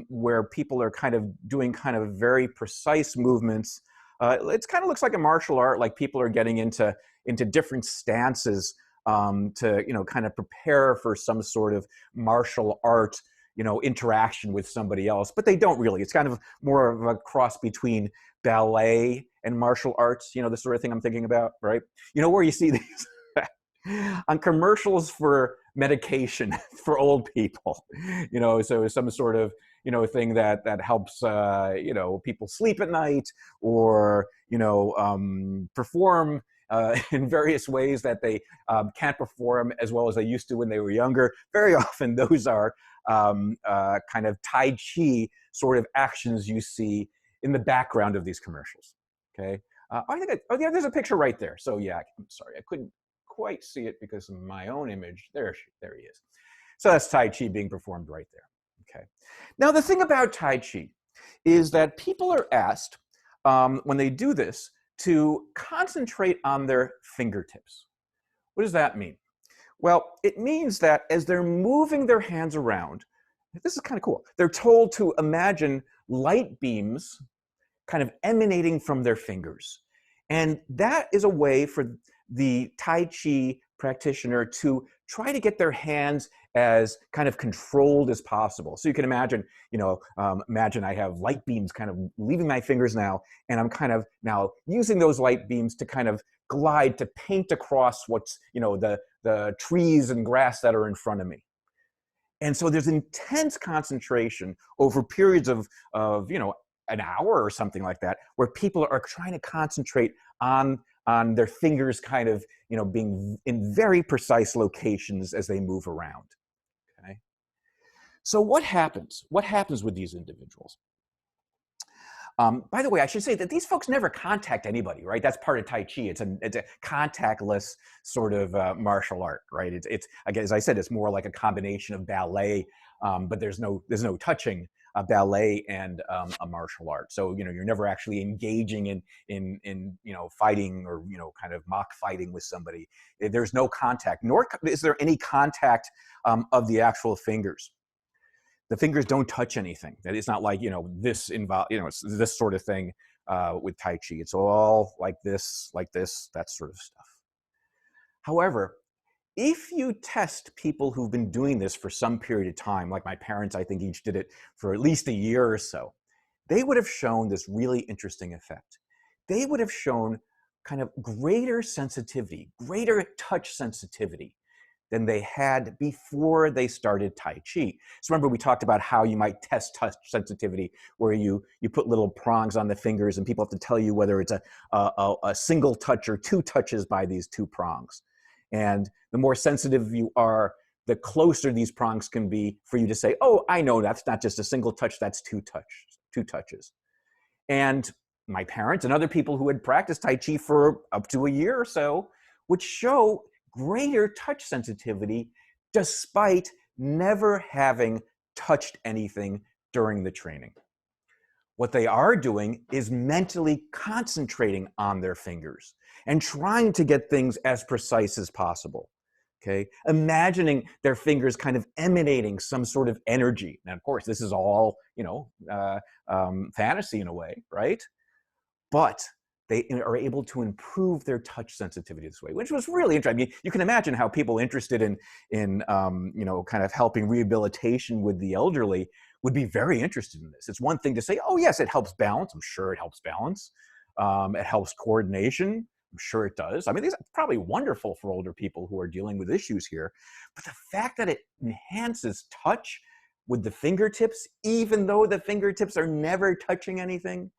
where people are kind of doing kind of very precise movements. It kind of looks like a martial art, like people are getting into different stances to kind of prepare for some sort of martial art interaction with somebody else, but they don't really. It's kind of more of a cross between ballet and martial arts, the sort of thing I'm thinking about, right? Where you see these on commercials for medication for old people, so some sort of, thing that helps, people sleep at night, or, perform in various ways that they can't perform as well as they used to when they were younger. Very often those are kind of Tai Chi sort of actions you see in the background of these commercials, okay? Oh yeah, there's a picture right there. So yeah, I'm sorry, I couldn't quite see it because of my own image. There he is. So that's Tai Chi being performed right there, okay? Now the thing about Tai Chi is that people are asked, when they do this, to concentrate on their fingertips. What does that mean? Well, it means that as they're moving their hands around, this is kind of cool, they're told to imagine light beams kind of emanating from their fingers. And that is a way for the Tai Chi practitioner to try to get their hands as kind of controlled as possible. So you can imagine, imagine I have light beams kind of leaving my fingers now, and I'm kind of now using those light beams to kind of glide, to paint across what's, the trees and grass that are in front of me. And so there's intense concentration over periods of an hour or something like that, where people are trying to concentrate on their fingers kind of, being in very precise locations as they move around, okay? So what happens? What happens with these individuals? By the way, I should say that these folks never contact anybody, right? That's part of Tai Chi. It's a contactless sort of martial art, right? It's again, as I said, it's more like a combination of ballet, but there's no touching ballet and a martial art. So you're never actually engaging in fighting or kind of mock fighting with somebody. There's no contact, nor is there any contact of the actual fingers. The fingers don't touch anything. That it's not like this it's this sort of thing with Tai Chi. It's all like this, that sort of stuff. However, if you test people who've been doing this for some period of time, like my parents, I think each did it for at least a year or so, they would have shown this really interesting effect. They would have shown kind of greater sensitivity, greater touch sensitivity than they had before they started Tai Chi. So remember, we talked about how you might test touch sensitivity, where you put little prongs on the fingers and people have to tell you whether it's a single touch or two touches by these two prongs. And the more sensitive you are, the closer these prongs can be for you to say, oh, I know that's not just a single touch, that's two touches. And my parents and other people who had practiced Tai Chi for up to a year or so would show greater touch sensitivity despite never having touched anything during the training. What they are doing is mentally concentrating on their fingers and trying to get things as precise as possible, okay? Imagining their fingers kind of emanating some sort of energy. Now, of course, this is all, fantasy in a way, right? But they are able to improve their touch sensitivity this way, which was really interesting. I mean, you can imagine how people interested in kind of helping rehabilitation with the elderly would be very interested in this. It's one thing to say, oh yes, it helps balance. I'm sure it helps balance. It helps coordination. I'm sure it does. I mean, these are probably wonderful for older people who are dealing with issues here. But the fact that it enhances touch with the fingertips, even though the fingertips are never touching anything,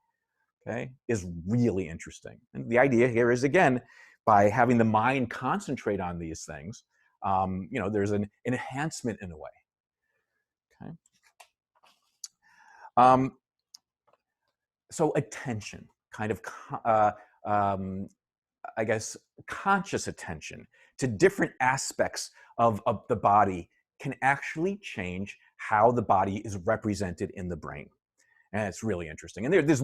okay, is really interesting. And the idea here is, again, by having the mind concentrate on these things, there's an enhancement in a way. Okay. So attention, kind of, I guess, conscious attention to different aspects of the body can actually change how the body is represented in the brain. And it's really interesting. And there's just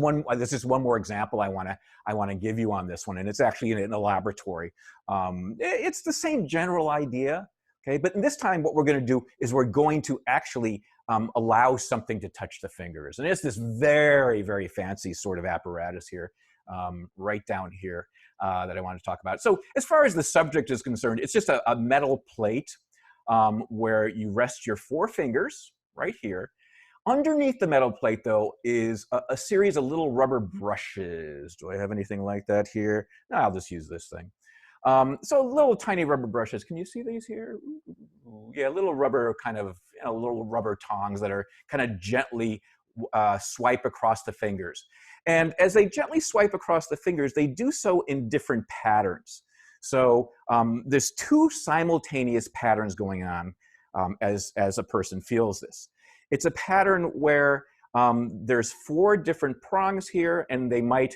one more example I want to give you on this one, and it's actually in a laboratory. It's the same general idea, okay? But this time, what we're going to do is we're going to actually allow something to touch the fingers, and it's this very, very fancy sort of apparatus here, right down here, that I want to talk about. So as far as the subject is concerned, it's just a metal plate where you rest your four fingers right here. Underneath the metal plate, though, is a series of little rubber brushes. Do I have anything like that here? No, I'll just use this thing. So little tiny rubber brushes. Can you see these here? Yeah, little rubber kind of, little rubber tongs that are kind of gently swipe across the fingers. And as they gently swipe across the fingers, they do so in different patterns. So there's two simultaneous patterns going on as a person feels this. It's a pattern where there's 4 different prongs here, and they might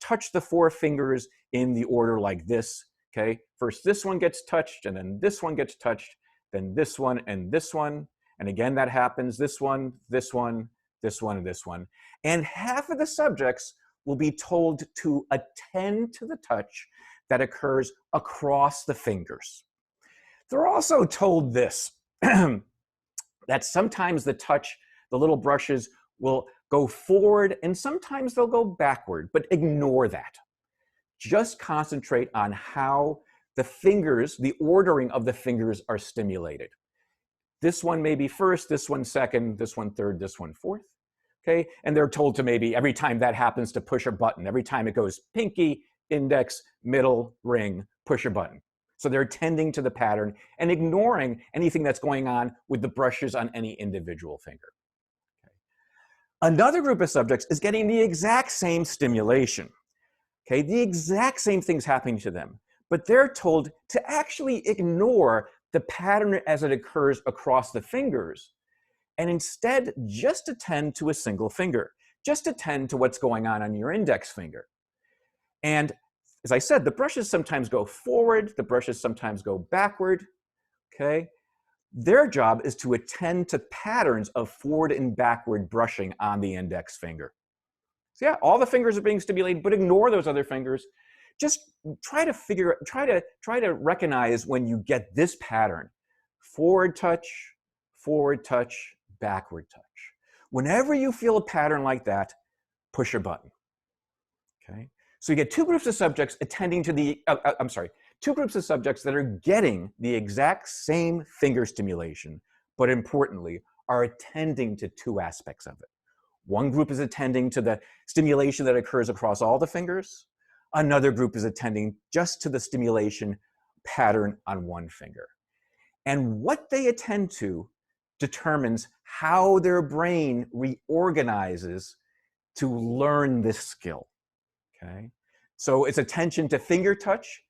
touch the 4 fingers in the order like this. Okay, first this one gets touched, and then this one gets touched, then this one and this one, and again that happens. This one, this one, this one, and this one. And half of the subjects will be told to attend to the touch that occurs across the fingers. They're also told this, that sometimes the little brushes will go forward and sometimes they'll go backward, but ignore that. Just concentrate on how the fingers, the ordering of the fingers are stimulated. This one may be first, this one second, this one third, this one fourth. Okay, and they're told to maybe every time that happens to push a button. Every time it goes pinky, index, middle, ring, push a button. So they're tending to the pattern and ignoring anything that's going on with the brushes on any individual finger. Okay. Another group of subjects is getting the exact same stimulation. Okay, the exact same thing's happening to them, but they're told to actually ignore the pattern as it occurs across the fingers and instead just attend to a single finger. Just attend to what's going on your index finger. And as I said, the brushes sometimes go forward, the brushes sometimes go backward, okay? Their job is to attend to patterns of forward and backward brushing on the index finger. So yeah, all the fingers are being stimulated, but ignore those other fingers. Just try to recognize when you get this pattern. Forward touch, backward touch. Whenever you feel a pattern like that, push a button, okay? So you get 2 groups of subjects attending to the, 2 groups of subjects that are getting the exact same finger stimulation, but importantly, are attending to 2 aspects of it. One group is attending to the stimulation that occurs across all the fingers. Another group is attending just to the stimulation pattern on one finger. And what they attend to determines how their brain reorganizes to learn this skill. Okay, so its attention to finger touch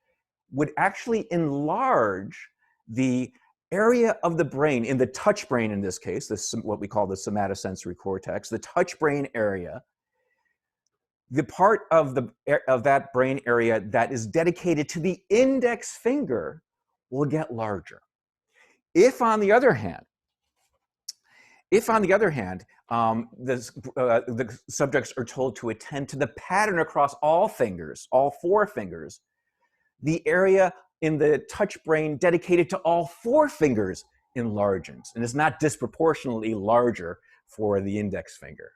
would actually enlarge the area of the brain, in the touch brain in this case, this what we call the somatosensory cortex, the touch brain area, the part of that brain area that is dedicated to the index finger will get larger. If on the other hand, the subjects are told to attend to the pattern across all fingers, all 4 fingers, the area in the touch brain dedicated to all 4 fingers enlarges, and is not disproportionately larger for the index finger.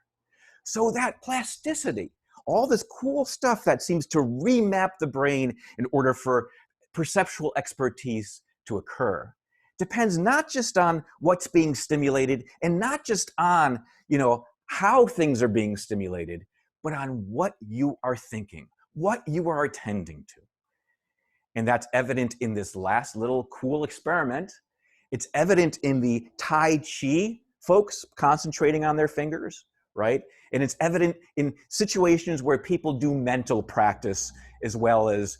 So that plasticity, all this cool stuff that seems to remap the brain in order for perceptual expertise to occur, depends not just on what's being stimulated and not just on, how things are being stimulated, but on what you are thinking, what you are attending to. And that's evident in this last little cool experiment. It's evident in the Tai Chi folks concentrating on their fingers, right? And it's evident in situations where people do mental practice as well as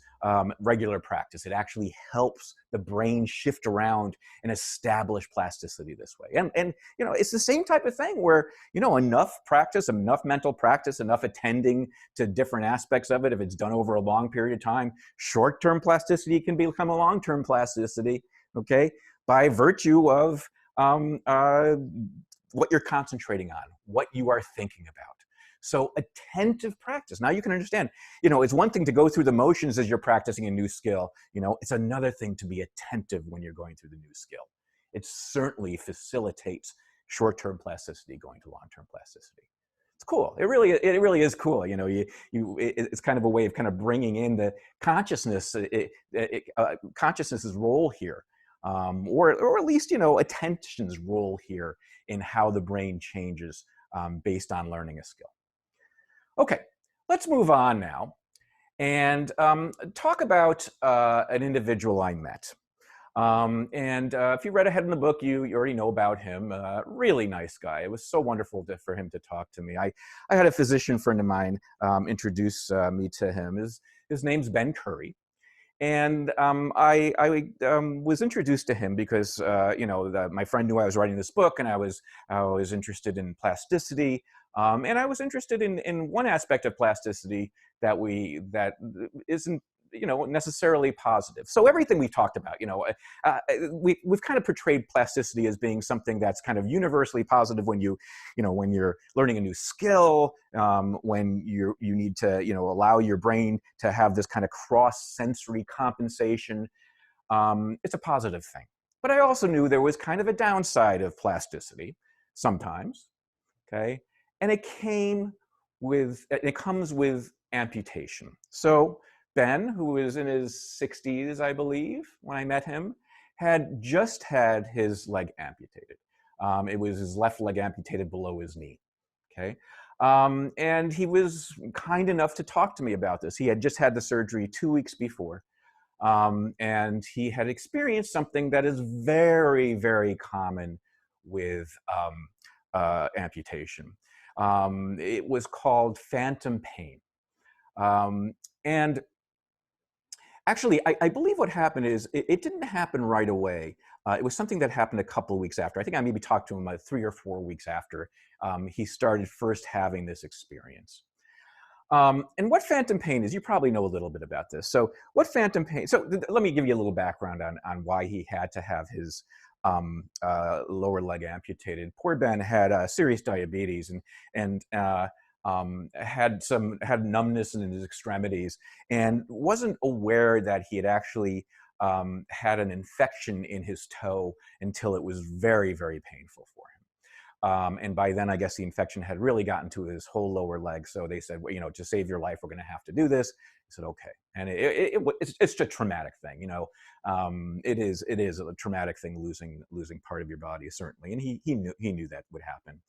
regular practice. It actually helps the brain shift around and establish plasticity this way. And it's the same type of thing where, enough practice, enough mental practice, enough attending to different aspects of it, if it's done over a long period of time, short-term plasticity can become a long-term plasticity, okay, by virtue of what you're concentrating on, what you are thinking about. So attentive practice. Now you can understand, it's one thing to go through the motions as you're practicing a new skill. It's another thing to be attentive when you're going through the new skill. It certainly facilitates short-term plasticity going to long-term plasticity. It's cool. It really is cool. It's kind of a way of kind of bringing in the consciousness, consciousness's role here, or at least, attention's role here in how the brain changes based on learning a skill. Okay, let's move on now and talk about an individual I met. If you read ahead in the book, you already know about him. Really nice guy. It was so wonderful for him to talk to me. I had a physician friend of mine introduce me to him. His name's Ben Curry. And I was introduced to him because my friend knew I was writing this book, and I was interested in plasticity, and I was interested in one aspect of plasticity that isn't necessarily positive. So everything we've talked about, we've kind of portrayed plasticity as being something that's kind of universally positive when when you're learning a new skill, when you need to allow your brain to have this kind of cross-sensory compensation. It's a positive thing. But I also knew there was kind of a downside of plasticity sometimes. Okay, and it comes with amputation. So Ben, who was in his 60s, I believe, when I met him, had just had his leg amputated. It was his left leg amputated below his knee. Okay, and he was kind enough to talk to me about this. He had just had the surgery 2 weeks before, and he had experienced something that is very, very common with amputation. It was called phantom pain. And actually, I believe what happened is it didn't happen right away. It was something that happened a couple of weeks after. I think I maybe talked to him 3 or 4 weeks after he started first having this experience. And what phantom pain is, you probably know a little bit about this. So what phantom pain, so let me give you a little background on why he had to have his lower leg amputated. Poor Ben had serious diabetes and had numbness in his extremities, and wasn't aware that he had actually had an infection in his toe until it was very, very painful for him. And by then, I guess the infection had really gotten to his whole lower leg. So they said, well, to save your life, we're going to have to do this. He said, okay. And it's a traumatic thing, it is a traumatic thing, losing part of your body, certainly. And he knew that would happen.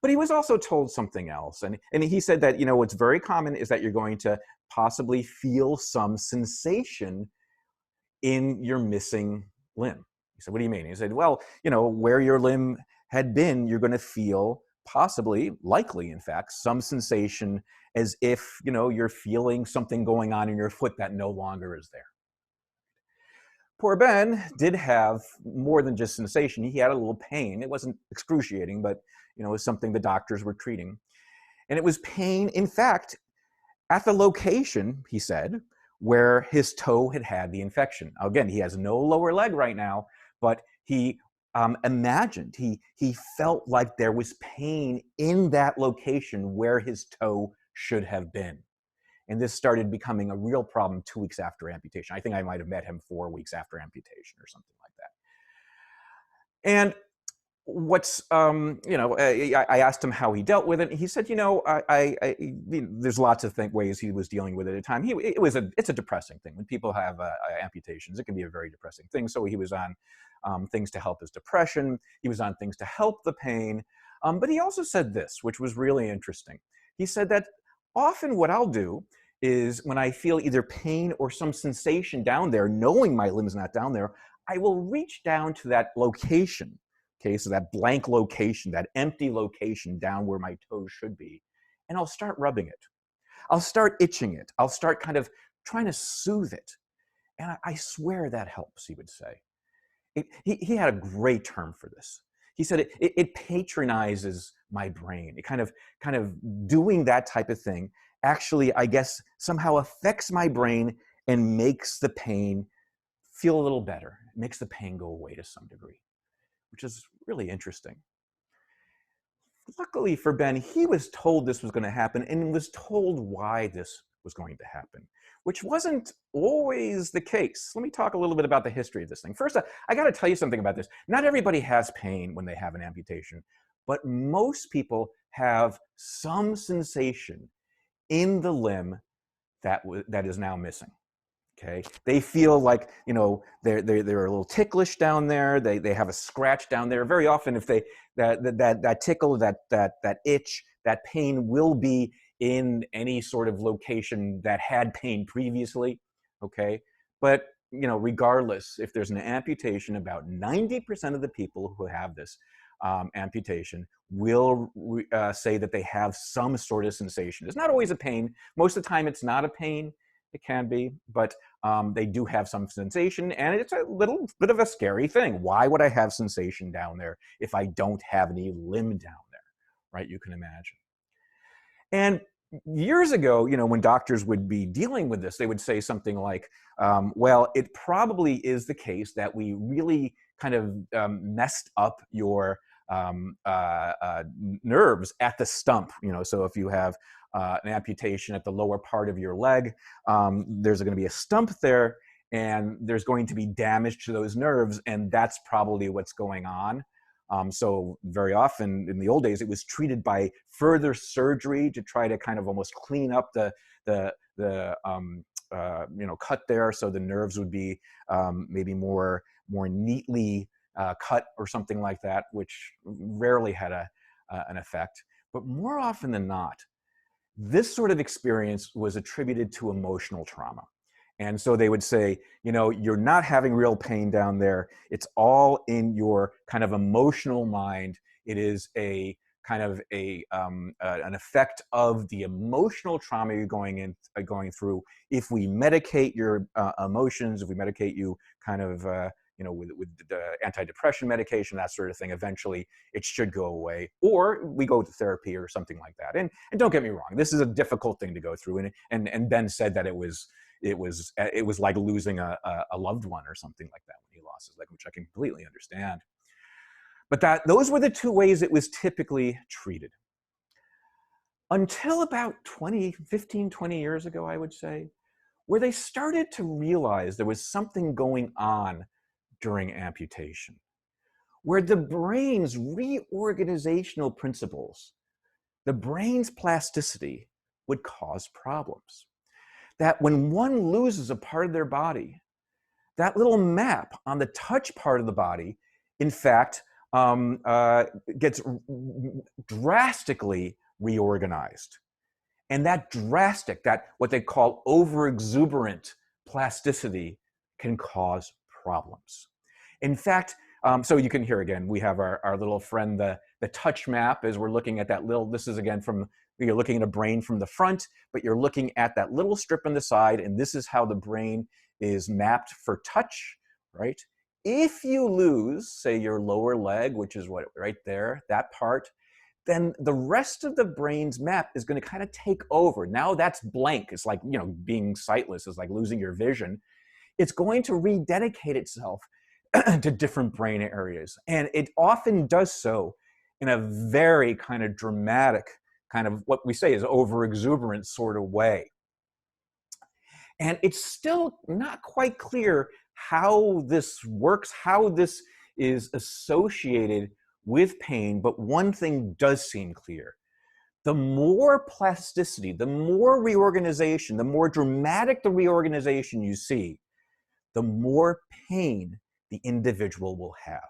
But he was also told something else. And he said that, what's very common is that you're going to possibly feel some sensation in your missing limb. He said, what do you mean? He said, well, where your limb had been, you're going to feel possibly, likely, in fact, some sensation as if, you're feeling something going on in your foot that no longer is there. Poor Ben did have more than just sensation. He had a little pain. It wasn't excruciating, but it was something the doctors were treating. And it was pain, in fact, at the location, he said, where his toe had the infection. Now, again, he has no lower leg right now, but he imagined, he felt like there was pain in that location where his toe should have been. And this started becoming a real problem 2 weeks after amputation. I think I might have met him 4 weeks after amputation or something like that. And I asked him how he dealt with it. He said, there's lots of ways he was dealing with it at the time. It's a depressing thing. When people have amputations, it can be a very depressing thing. So he was on things to help his depression. He was on things to help the pain. But he also said this, which was really interesting. He said that often what I'll do is when I feel either pain or some sensation down there, knowing my limb's not down there, I will reach down to that location. Okay, so that blank location, that empty location down where my toes should be, and I'll start rubbing it. I'll start itching it. I'll start kind of trying to soothe it. And I swear that helps, he would say. He had a great term for this. He said it patronizes my brain. It kind of doing that type of thing actually, I guess, somehow affects my brain and makes the pain feel a little better. It makes the pain go away to some degree, which is really interesting. Luckily for Ben, he was told this was going to happen and was told why this was going to happen, which wasn't always the case. Let me talk a little bit about the history of this thing. First, I got to tell you something about this. Not everybody has pain when they have an amputation, but most people have some sensation in the limb that is now missing. Okay, they feel like they're a little ticklish down there. They have a scratch down there. Very often, if that tickle, that itch, that pain will be in any sort of location that had pain previously, okay? But, you know, regardless, if there's an amputation, about 90% of the people who have this amputation will say that they have some sort of sensation. It's not always a pain. Most of the time it's not a pain. It can be, but they do have some sensation, and it's a little bit of a scary thing. Why would I have sensation down there if I don't have any limb down there, right? You can imagine. And years ago, you know, when doctors would be dealing with this, they would say something like, well, it probably is the case that we really kind of messed up your nerves at the stump. You know, so if you have an amputation at the lower part of your leg, there's going to be a stump there, and there's going to be damage to those nerves, and that's probably what's going on. So very often in the old days, it was treated by further surgery to try to kind of almost clean up the you know, cut there, so the nerves would be maybe more neatly cut or something like that, which rarely had an effect. But more often than not, this sort of experience was attributed to emotional trauma. And so they would say, you know, you're not having real pain down there. It's all in your kind of emotional mind. It is a kind of an effect of the emotional trauma you're going through. If we medicate your emotions, if we medicate you kind of, you know, with the antidepressant medication, that sort of thing, eventually it should go away. Or we go to therapy or something like that. And don't get me wrong, this is a difficult thing to go through. And Ben said that it was like losing a loved one or something like that when he lost his leg, which I can completely understand. But those were the two ways it was typically treated. Until about 15, 20 years ago, I would say, where they started to realize there was something going on during amputation, where the brain's reorganizational principles, the brain's plasticity, would cause problems. That when one loses a part of their body, that little map on the touch part of the body, in fact, gets drastically reorganized. And that what they call overexuberant plasticity can cause problems. In fact, so you can hear again, we have our little friend, the touch map, as we're looking at that little, this is again from, you're looking at a brain from the front, but you're looking at that little strip on the side, and this is how the brain is mapped for touch, right? If you lose, say, your lower leg, which is what, right there, that part, then the rest of the brain's map is going to kind of take over. Now that's blank. It's like, you know, being sightless is like losing your vision. It's going to rededicate itself to different brain areas. And it often does so in a very kind of dramatic, kind of what we say is overexuberant sort of way. And it's still not quite clear how this works, how this is associated with pain, but one thing does seem clear. The more plasticity, the more reorganization, the more dramatic the reorganization you see, the more pain the individual will have.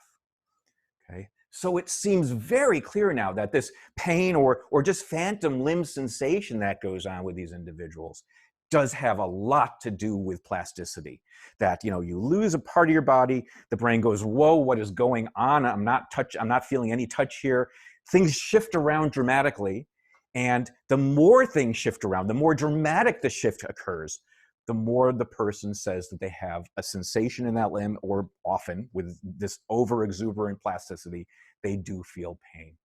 Okay? So it seems very clear now that this pain or just phantom limb sensation that goes on with these individuals does have a lot to do with plasticity. That, you know, you lose a part of your body, the brain goes, whoa, what is going on? I'm not feeling any touch here. Things shift around dramatically. And the more things shift around, the more dramatic the shift occurs, the more the person says that they have a sensation in that limb, or often with this overexuberant plasticity, they do feel pain.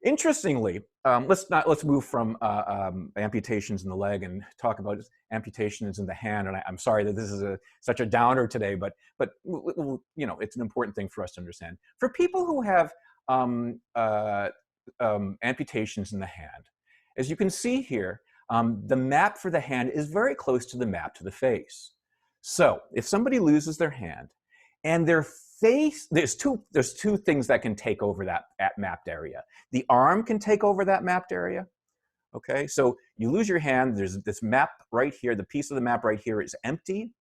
Interestingly, let's move from amputations in the leg and talk about amputations in the hand. And I'm sorry that this is such a downer today, but you know, it's an important thing for us to understand. For people who have amputations in the hand, as you can see here, the map for the hand is very close to the map to the face. So if somebody loses their hand and their face, there's two things that can take over that mapped area. The arm can take over that mapped area. Okay, so you lose your hand, there's this map right here, the piece of the map right here is empty.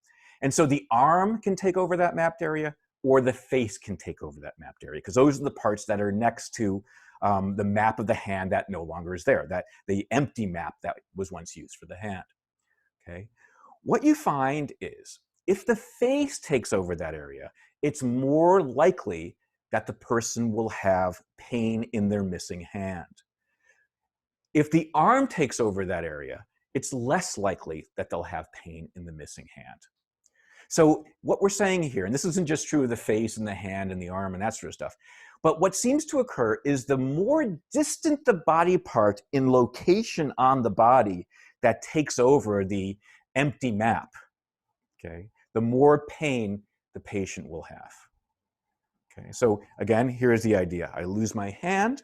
And so the arm can take over that mapped area, or the face can take over that mapped area, because those are the parts that are next to the map of the hand that no longer is there, that the empty map that was once used for the hand. Okay? What you find is if the face takes over that area, it's more likely that the person will have pain in their missing hand. If the arm takes over that area, it's less likely that they'll have pain in the missing hand. So what we're saying here, and this isn't just true of the face and the hand and the arm and that sort of stuff, but what seems to occur is the more distant the body part in location on the body that takes over the empty map, okay, the more pain the patient will have. Okay, so again, here's the idea. I lose my hand,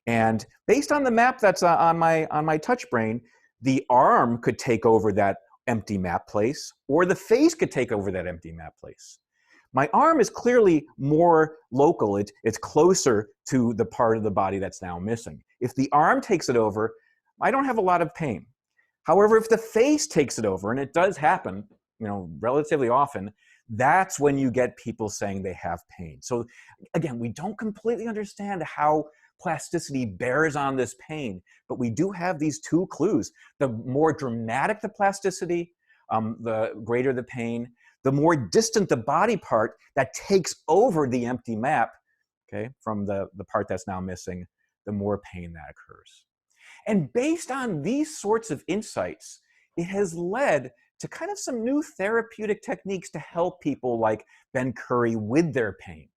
and based on the map that's on my touch brain, the arm could take over that empty map place, or the face could take over that empty map place. My arm is clearly more local. It's closer to the part of the body that's now missing. If the arm takes it over, I don't have a lot of pain. However, if the face takes it over, and it does happen, relatively often, that's when you get people saying they have pain. So again, we don't completely understand how plasticity bears on this pain, but we do have these two clues. The more dramatic the plasticity, the greater the pain. The more distant the body part that takes over the empty map, okay, from the part that's now missing, the more pain that occurs. And based on these sorts of insights, it has led to kind of some new therapeutic techniques to help people like Ben Curry with their pain,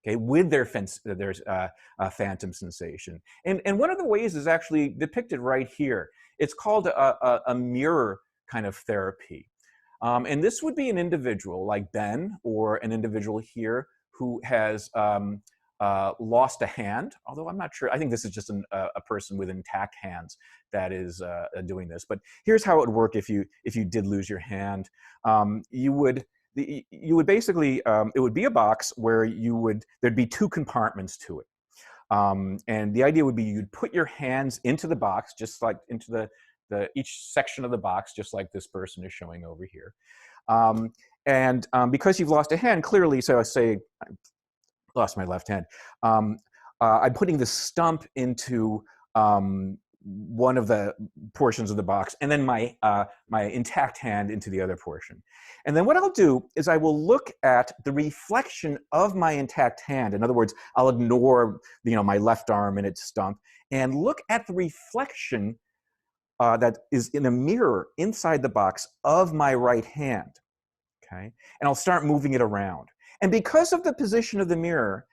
okay, with their phantom sensation. And one of the ways is actually depicted right here. It's called a mirror kind of therapy. And this would be an individual like Ben, or an individual here who has lost a hand, although I'm not sure. I think this is just a person with intact hands that is doing this. But here's how it would work if you did lose your hand. You would basically, it would be a box where there'd be two compartments to it. And the idea would be you'd put your hands into the box, just like into each section of the box, just like this person is showing over here. And because you've lost a hand, clearly, so I say, lost my left hand. I'm putting the stump into one of the portions of the box, and then my intact hand into the other portion. And then what I'll do is I will look at the reflection of my intact hand. In other words, I'll ignore my left arm and its stump, and look at the reflection that is in a mirror inside the box of my right hand. Okay, and I'll start moving it around. And because of the position of the mirror,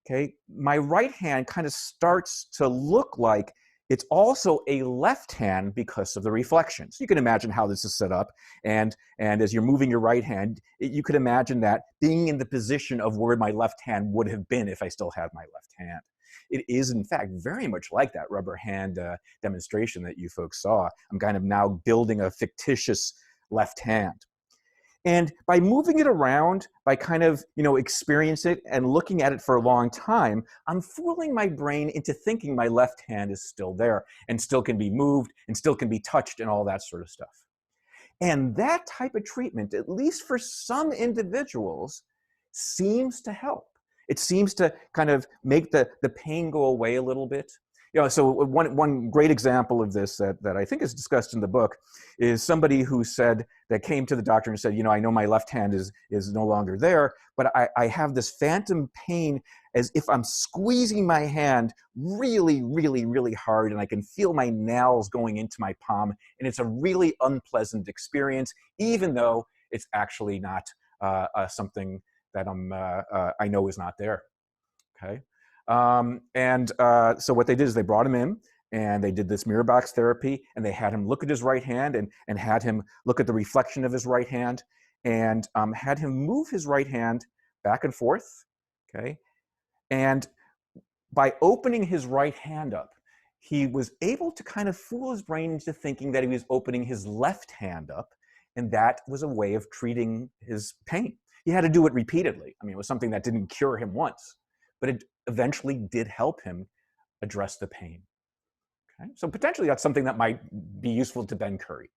okay, my right hand kind of starts to look like it's also a left hand because of the reflection. So you can imagine how this is set up. And as you're moving your right hand, you could imagine that being in the position of where my left hand would have been if I still had my left hand. It is, in fact, very much like that rubber hand demonstration that you folks saw. I'm kind of now building a fictitious left hand. And by moving it around, by kind of, experience it and looking at it for a long time, I'm fooling my brain into thinking my left hand is still there and still can be moved and still can be touched and all that sort of stuff. And that type of treatment, at least for some individuals, seems to help. It seems to kind of make the pain go away a little bit. So one great example of this that I think is discussed in the book is somebody who came to the doctor and said, I know my left hand is no longer there, but I have this phantom pain as if I'm squeezing my hand really, really, really hard, and I can feel my nails going into my palm, and it's a really unpleasant experience, even though it's actually not something that I know is not there. Okay. So what they did is they brought him in, and they did this mirror box therapy, and they had him look at his right hand and had him look at the reflection of his right hand, and had him move his right hand back and forth, okay? And by opening his right hand up, he was able to kind of fool his brain into thinking that he was opening his left hand up, and that was a way of treating his pain. He had to do it repeatedly. I mean, it was something that didn't cure him once, but it eventually did help him address the pain. Okay? So potentially that's something that might be useful to Ben Curry.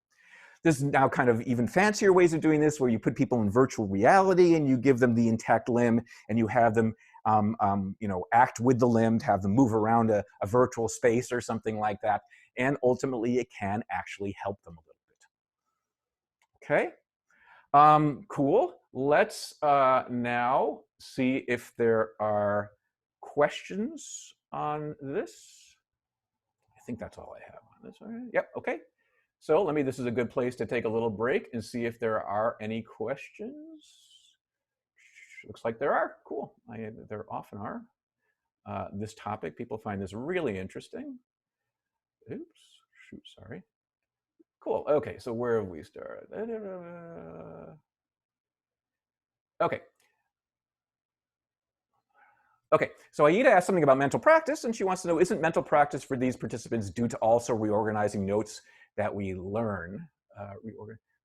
There's now kind of even fancier ways of doing this, where you put people in virtual reality and you give them the intact limb, and you have them act with the limb, to have them move around a virtual space or something like that. And ultimately, it can actually help them a little bit. Okay, cool. Let's now see if there are questions on this. I think that's all I have on this. All right. Yep, okay. So this is a good place to take a little break and see if there are any questions. Looks like there are. Cool. There often are. This topic, people find this really interesting. Oops, shoot, sorry. Cool. Okay, so where have we started? Okay. Okay, so Aida asked something about mental practice, and she wants to know, isn't mental practice for these participants due to also reorganizing notes that we learn?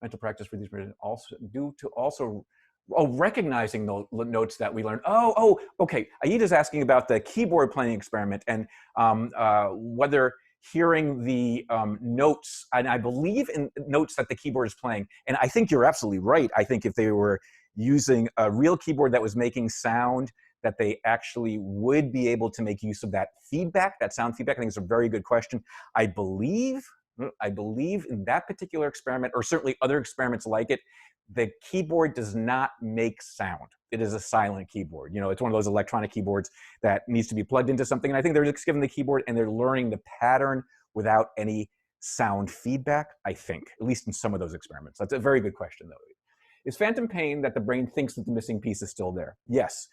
Mental practice for these participants also due to also recognizing the notes that we learn. Okay. Aida's asking about the keyboard playing experiment and whether hearing the notes, and I believe in notes that the keyboard is playing, and I think you're absolutely right. I think if they were using a real keyboard that was making sound, that they actually would be able to make use of that feedback, that sound feedback. I think it's a very good question. I believe in that particular experiment, or certainly other experiments like it, the keyboard does not make sound. It is a silent keyboard. It's one of those electronic keyboards that needs to be plugged into something. And I think they're just given the keyboard and they're learning the pattern without any sound feedback, I think, at least in some of those experiments. That's a very good question, though. Is phantom pain that the brain thinks that the missing piece is still there? Yes.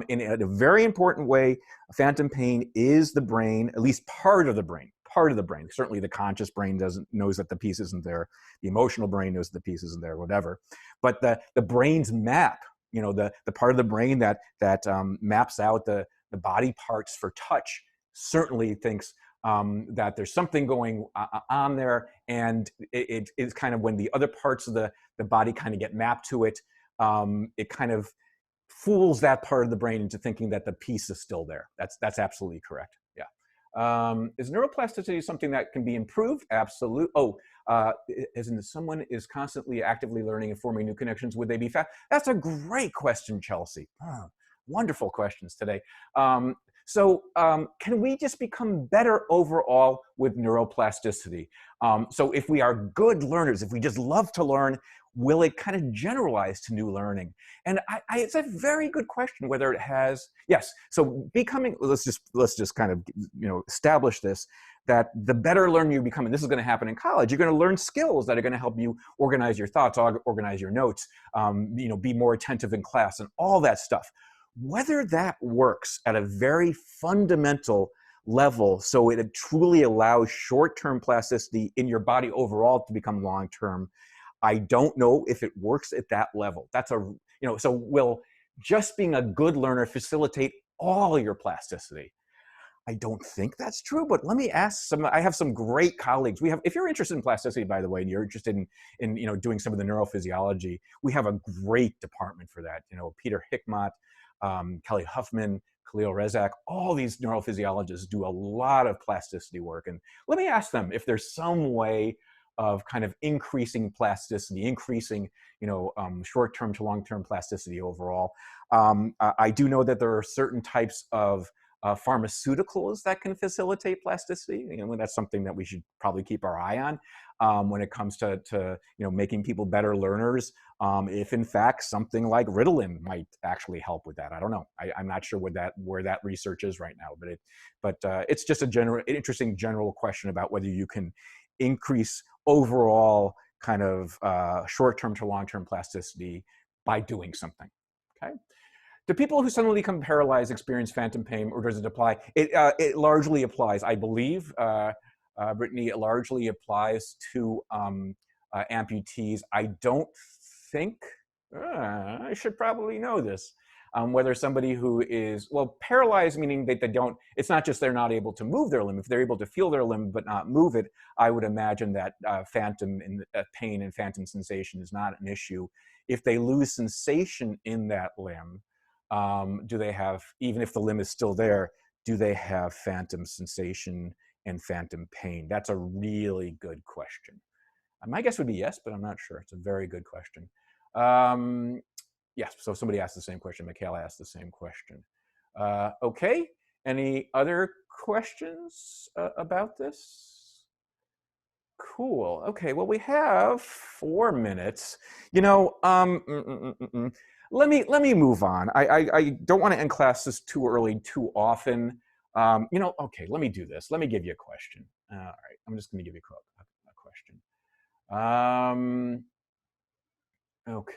In a very important way, phantom pain is the brain, at least part of the brain. Certainly the conscious brain knows that the piece isn't there. The emotional brain knows that the piece isn't there, whatever. But the brain's map, the part of the brain that maps out the body parts for touch, certainly thinks that there's something going on there, and it is kind of when the other parts of the body kind of get mapped to it, it kind of fools that part of the brain into thinking that the piece is still there. That's absolutely correct. Yeah. Is neuroplasticity something that can be improved? Absolutely. As in someone is constantly actively learning and forming new connections, would they be fast? That's a great question, Chelsea. Wonderful questions today. So can we just become better overall with neuroplasticity? So if we are good learners, if we just love to learn, will it kind of generalize to new learning? And it's a very good question whether it has. Yes. So becoming, let's just kind of establish this, that the better learner you become, and this is going to happen in college, you're going to learn skills that are going to help you organize your thoughts, organize your notes, be more attentive in class, and all that stuff. Whether that works at a very fundamental level, so it truly allows short-term plasticity in your body overall to become long-term, I don't know if it works at that level. So will just being a good learner facilitate all your plasticity? I don't think that's true, but let me ask I have some great colleagues. If you're interested in plasticity, by the way, and you're interested in doing some of the neurophysiology, we have a great department for that. Peter Hickmott, Kelly Huffman, Khalil Rezak, all these neurophysiologists do a lot of plasticity work. And let me ask them if there's some way of kind of increasing plasticity, increasing short-term to long-term plasticity overall. I do know that there are certain types of pharmaceuticals that can facilitate plasticity. That's something that we should probably keep our eye on when it comes to making people better learners. If in fact something like Ritalin might actually help with that, I don't know. I'm not sure where that research is right now, but it's just interesting general question about whether you can increase overall kind of short-term to long-term plasticity by doing something. Okay. Do people who suddenly become paralyzed experience phantom pain, or does it apply? It largely applies, I believe, Brittany, it largely applies to amputees. I don't think, I should probably know this, whether somebody who is, paralyzed, meaning that it's not just they're not able to move their limb. If they're able to feel their limb but not move it, I would imagine that phantom pain and phantom sensation is not an issue. If they lose sensation in that limb, do they have, even if the limb is still there, do they have phantom sensation and phantom pain? That's a really good question. My guess would be yes, but I'm not sure. It's a very good question. Yes, so somebody asked the same question. Michaela asked the same question. Okay, any other questions about this? Cool. Okay, well, we have 4 minutes. You know, let me move on. I don't want to end classes too early, too often. You know, okay, let me do this. Let me give you a question. All right, I'm just going to give you a question. Okay.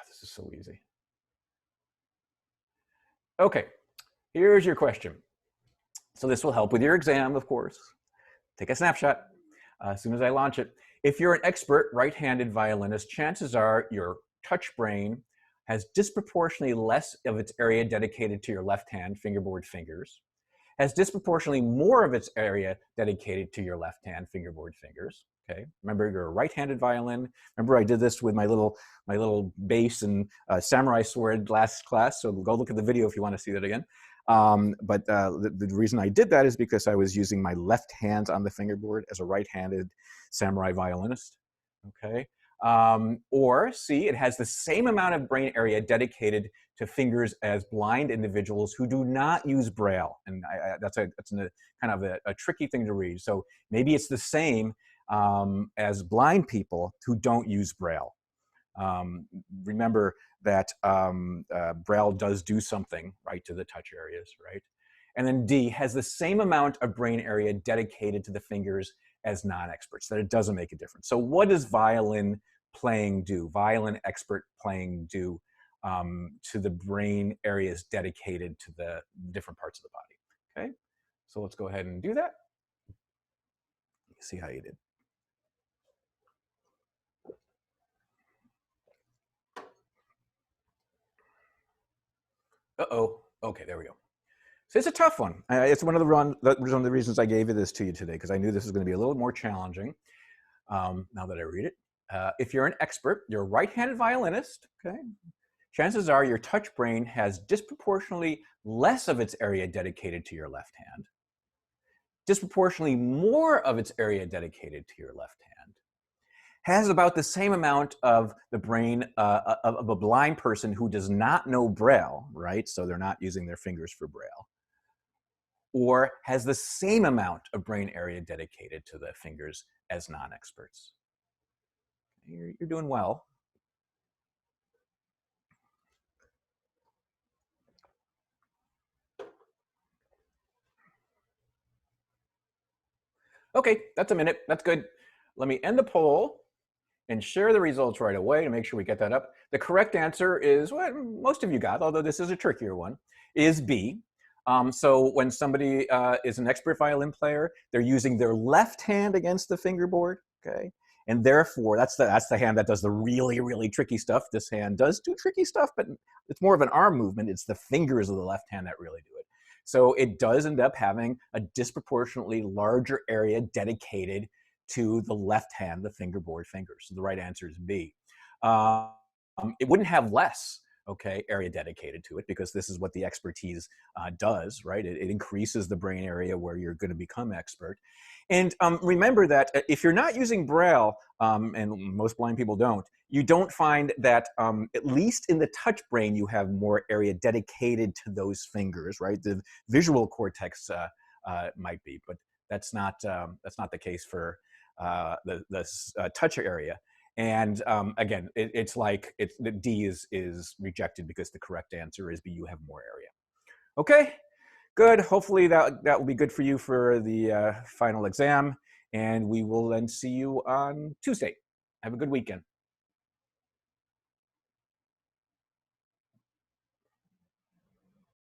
This is so easy. Okay, here's your question. So this will help with your exam, of course. Take a snapshot as soon as I launch it. If you're an expert right-handed violinist, chances are your touch brain has disproportionately less of its area dedicated to your left hand, fingerboard fingers, has disproportionately more of its area dedicated to your left hand, fingerboard fingers. Okay, remember you're a right-handed violin. Remember I did this with my little bass and samurai sword last class. So go look at the video if you want to see that again. But the reason I did that is because I was using my left hand on the fingerboard as a right-handed samurai violinist. Okay. Or C, it has the same amount of brain area dedicated to fingers as blind individuals who do not use Braille. And that's kind of a tricky thing to read. So maybe it's the same as blind people who don't use Braille. Remember that Braille does do something, right, to the touch areas, right? And then D, has the same amount of brain area dedicated to the fingers as non-experts, that it doesn't make a difference. So what does violin playing do, violin expert playing do to the brain areas dedicated to the different parts of the body? Okay, so let's go ahead and do that. See how you did. Uh-oh, okay, there we go. So it's a tough one. It's one of the reasons I gave this to you today, because I knew this was going to be a little more challenging now that I read it. If you're an expert, you're a right-handed violinist, okay? Chances are your touch brain has disproportionately less of its area dedicated to your left hand, disproportionately more of its area dedicated to your left hand, has about the same amount of the brain of a blind person who does not know Braille, right? So they're not using their fingers for Braille, or has the same amount of brain area dedicated to the fingers as non-experts. You're doing well. Okay, that's a minute. That's good. Let me end the poll and share the results right away to make sure we get that up. The correct answer is what most of you got, although this is a trickier one, is B. So when somebody is an expert violin player, they're using their left hand against the fingerboard, okay? And therefore, that's the hand that does the really, really tricky stuff. This hand does do tricky stuff, but it's more of an arm movement. It's the fingers of the left hand that really do it. So it does end up having a disproportionately larger area dedicated to the left hand, the fingerboard fingers. So the right answer is B. It wouldn't have less, okay, area dedicated to it, because this is what the expertise does, right? It increases the brain area where you're going to become expert. And remember that if you're not using Braille, and most blind people don't, you don't find that at least in the touch brain you have more area dedicated to those fingers, right? The visual cortex might be, but that's not the case for the touch area. And again, it's like the D is rejected because the correct answer is B. You have more area. Okay, good. Hopefully that will be good for you for the final exam, and we will then see you on Tuesday. Have a good weekend.